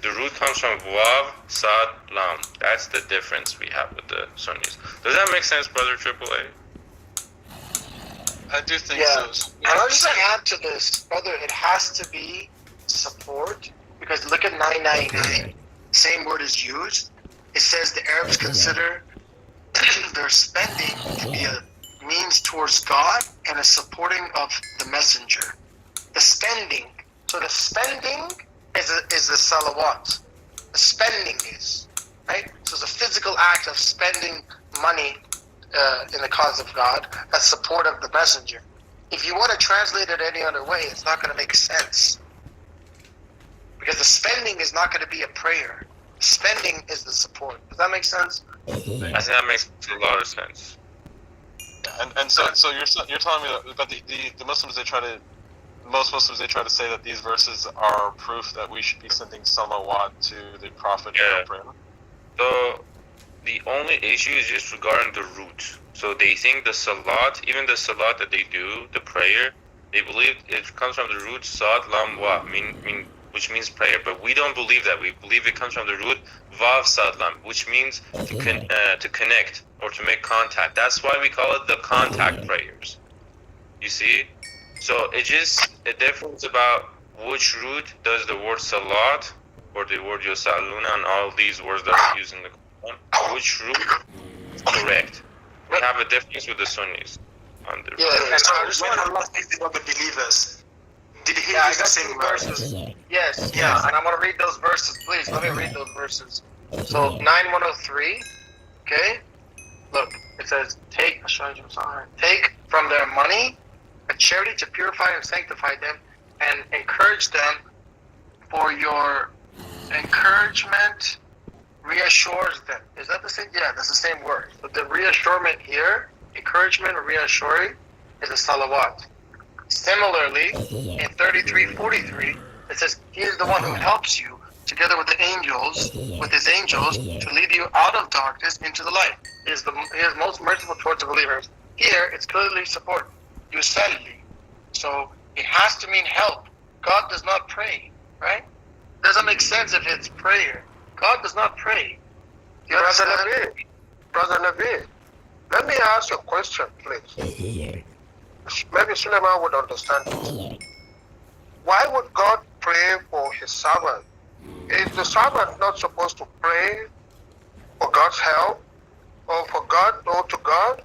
The root comes from Wav Sad Lam. That's the difference we have with the Sunnis. Does that make sense, Brother Triple A? I do think Yeah. so. And I'll just add to this, brother, it has to be support, because look at 999. Same word is used. It says the Arabs consider their spending to be a means towards God and a supporting of the messenger. The spending. So the spending is the salawat. The spending is, right? So it's a physical act of spending money in the cause of God, as support of the messenger. If you want to translate it any other way, it's not going to make sense. Because the spending is not going to be a prayer. Spending is the support. Does that make sense? I think that makes a lot of sense. And so you're telling me that the Muslims most Muslims they try to say that these verses are proof that we should be sending salawat to the prophet for prayer. So the only issue is just regarding the root. So they think the salat, even the salat that they do, the prayer, they believe it comes from the root sad lam wa, which means prayer. But we don't believe that. We believe it comes from the root vav sad lam, which means to connect or to make contact. That's why we call it the contact prayers. You see? So it's just a difference about which root does the word salat or the word yosaluna and all these words that are used in the Quran. Which root is correct? We have a difference with the Sunnis on the So when Allah speaks about the believers, did he use the same verses? Yes, and I'm going to read those verses, please. Let me read those verses. So 9103, okay? Look, it says, take from their money a charity to purify and sanctify them, and encourage them, for your encouragement reassures them. Is that the same? Yeah, that's the same word. But the reassurement here, encouragement or reassuring, is a salawat. Similarly, in 33:43, it says, he is the one who helps you together with the angels, with his angels, to lead you out of darkness into the light. He is most merciful towards the believers. Here, it's clearly support. Yusalli. So it has to mean help. God does not pray, right? Doesn't make sense if it's prayer. God does not pray. You understand? Brother Nabi, let me ask you a question, please. Maybe Suleiman would understand this. Why would God pray for his servant? Is the servant not supposed to pray for God's help, or for God, or to God,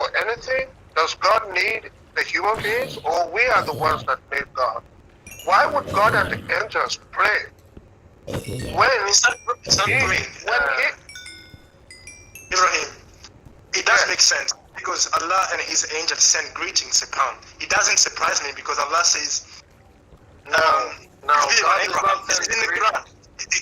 or anything? Does God need the human beings, or we are the ones that need God? Why would God and the angels pray? When it's not praying. Ibrahim, it does make sense, because Allah and his angels send greetings upon. It doesn't surprise me, because Allah says, this is in the Quran.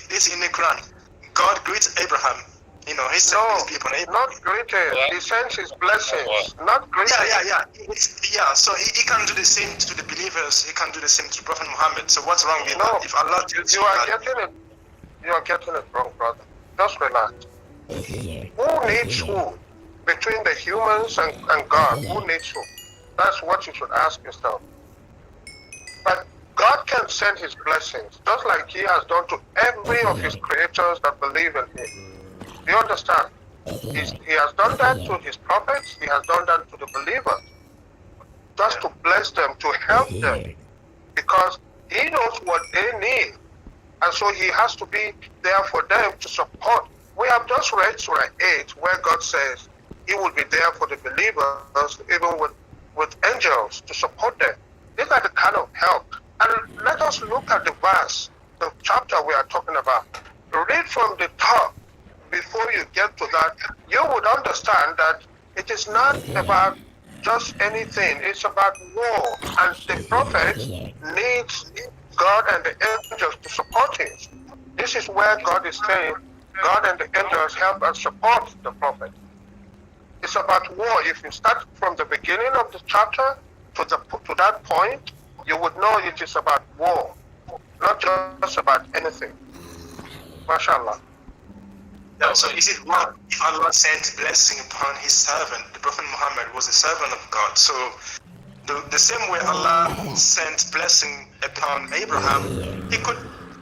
This is in the Quran. God greets Abraham. You know, he sent his people. Not greeting. He sends his blessings. Not greeting. Yeah. So he can do the same to the believers. He can do the same to Prophet Muhammad. So what's wrong with that? If Allah tells you are getting it wrong, brother. Just relax. Who needs who? Between the humans and God, who needs who? That's what you should ask yourself. But God can send his blessings, just like he has done to every of his creators that believe in him. Do you understand? He has done that to his prophets, he has done that to the believers, just to bless them, to help them, because he knows what they need. And so he has to be there for them to support. We have just read Surah 8, where God says he will be there for the believers, even with angels, to support them. These are the kind of help. And let us look at the verse, the chapter we are talking about. Read from the top. Before you get to that, you would understand that it is not about just anything. It's about war. And the prophet needs God and the angels to support him. This is where God is saying, God and the angels help and support the prophet. It's about war. If you start from the beginning of the chapter to that point, you would know it is about war, not just about anything. MashaAllah. Yeah, so is it wrong if Allah sent blessing upon his servant? The Prophet Muhammad was a servant of God. So the same way Allah sent blessing upon Abraham, he could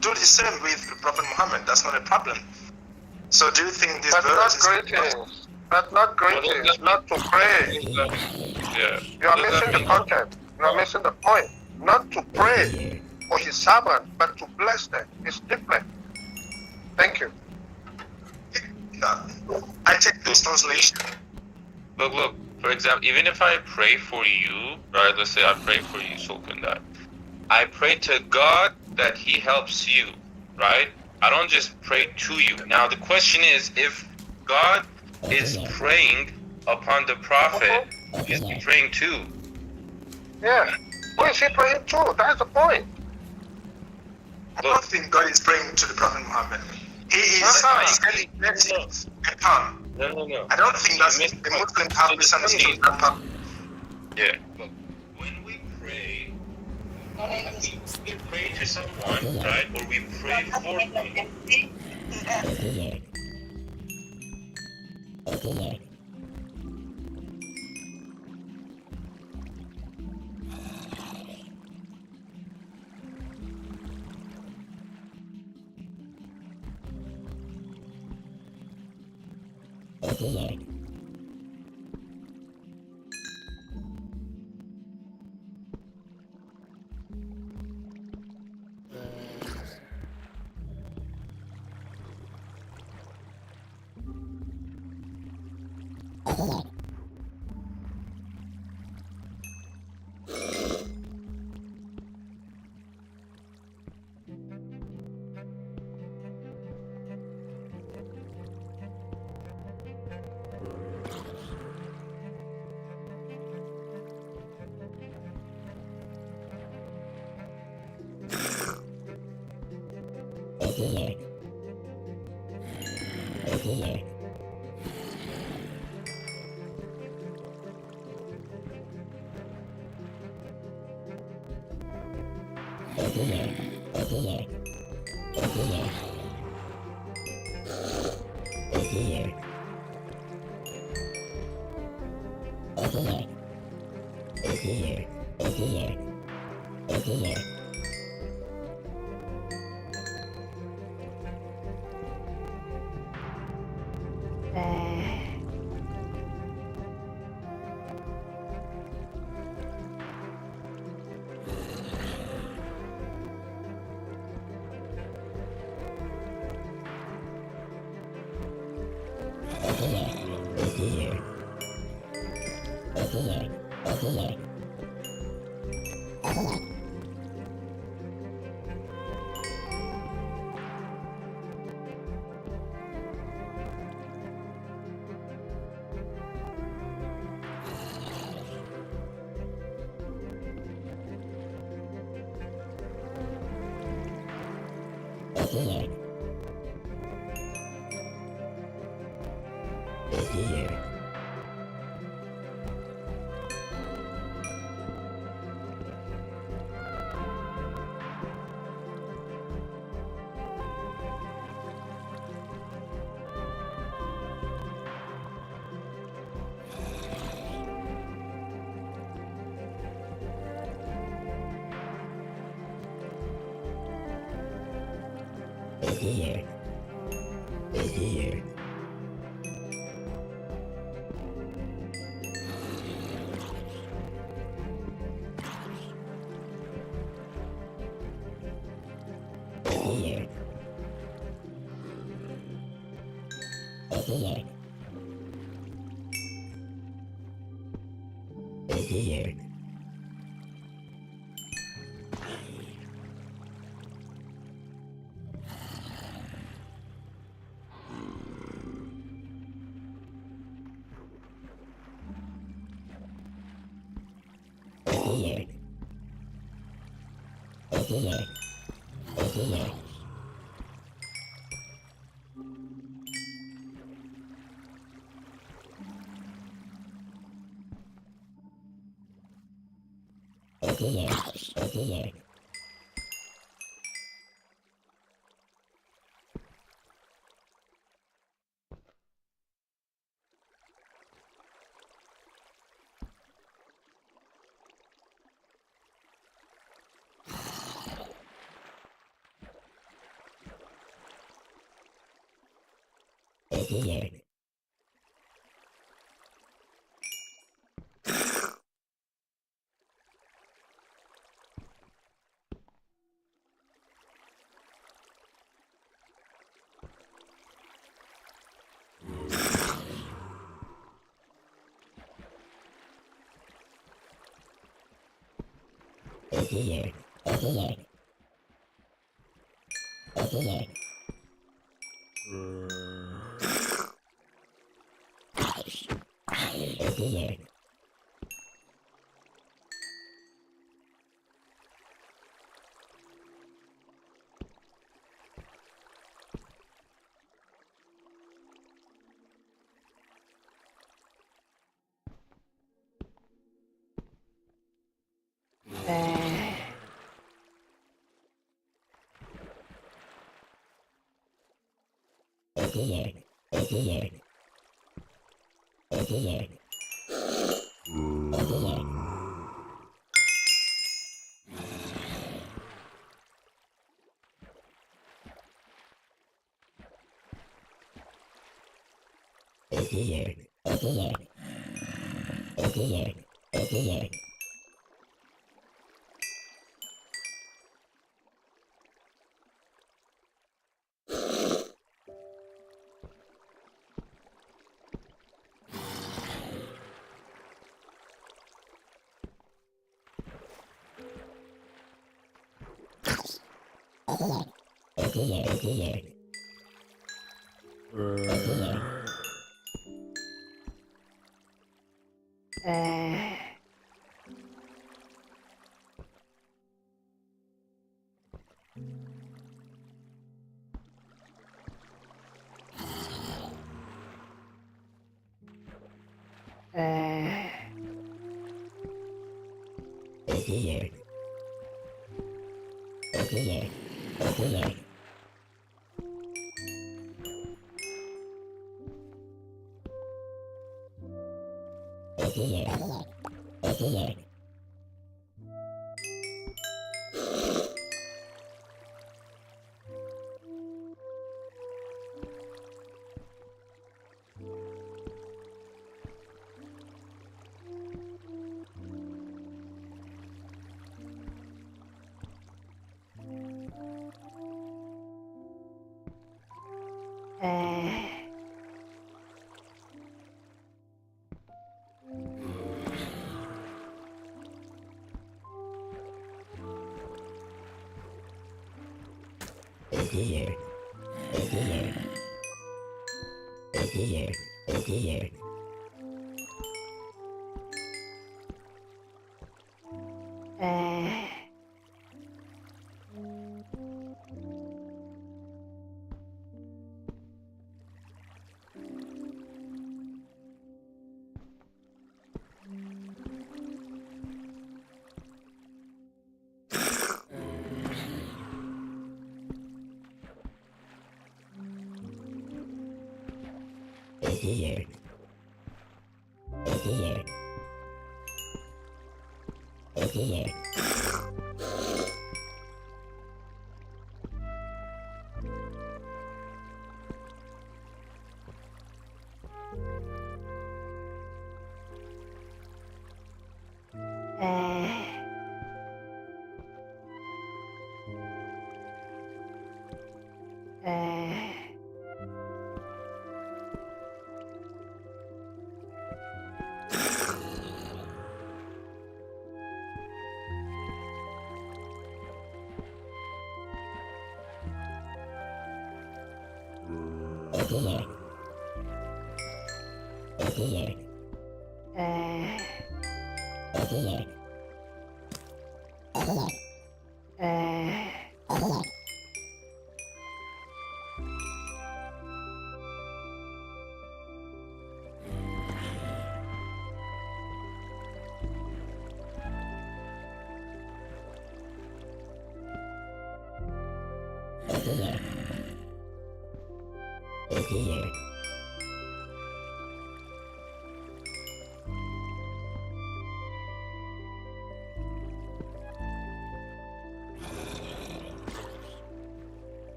do the same with the Prophet Muhammad. That's not a problem. So do you think this verse is greetings? That's not greetings, not to pray. Yeah. You are missing the content. You are missing the point. Not to pray for his servant, but to bless them. It's different. Thank you. I take this translation. Look, for example, even if I pray for you, right, let's say I pray for you, Sultan, that I pray to God that he helps you, right? I don't just pray to you. Now, the question is, if God is praying upon the prophet, is he praying too? Yeah. Who is he praying to? That's the point. I don't think God is praying to the Prophet Muhammad. He is sending blessings upon. No. I don't think that's the Muslims have misunderstood that part. Yeah. Look, when we pray, we pray to someone, right? Or we pray for someone.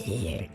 Yeah.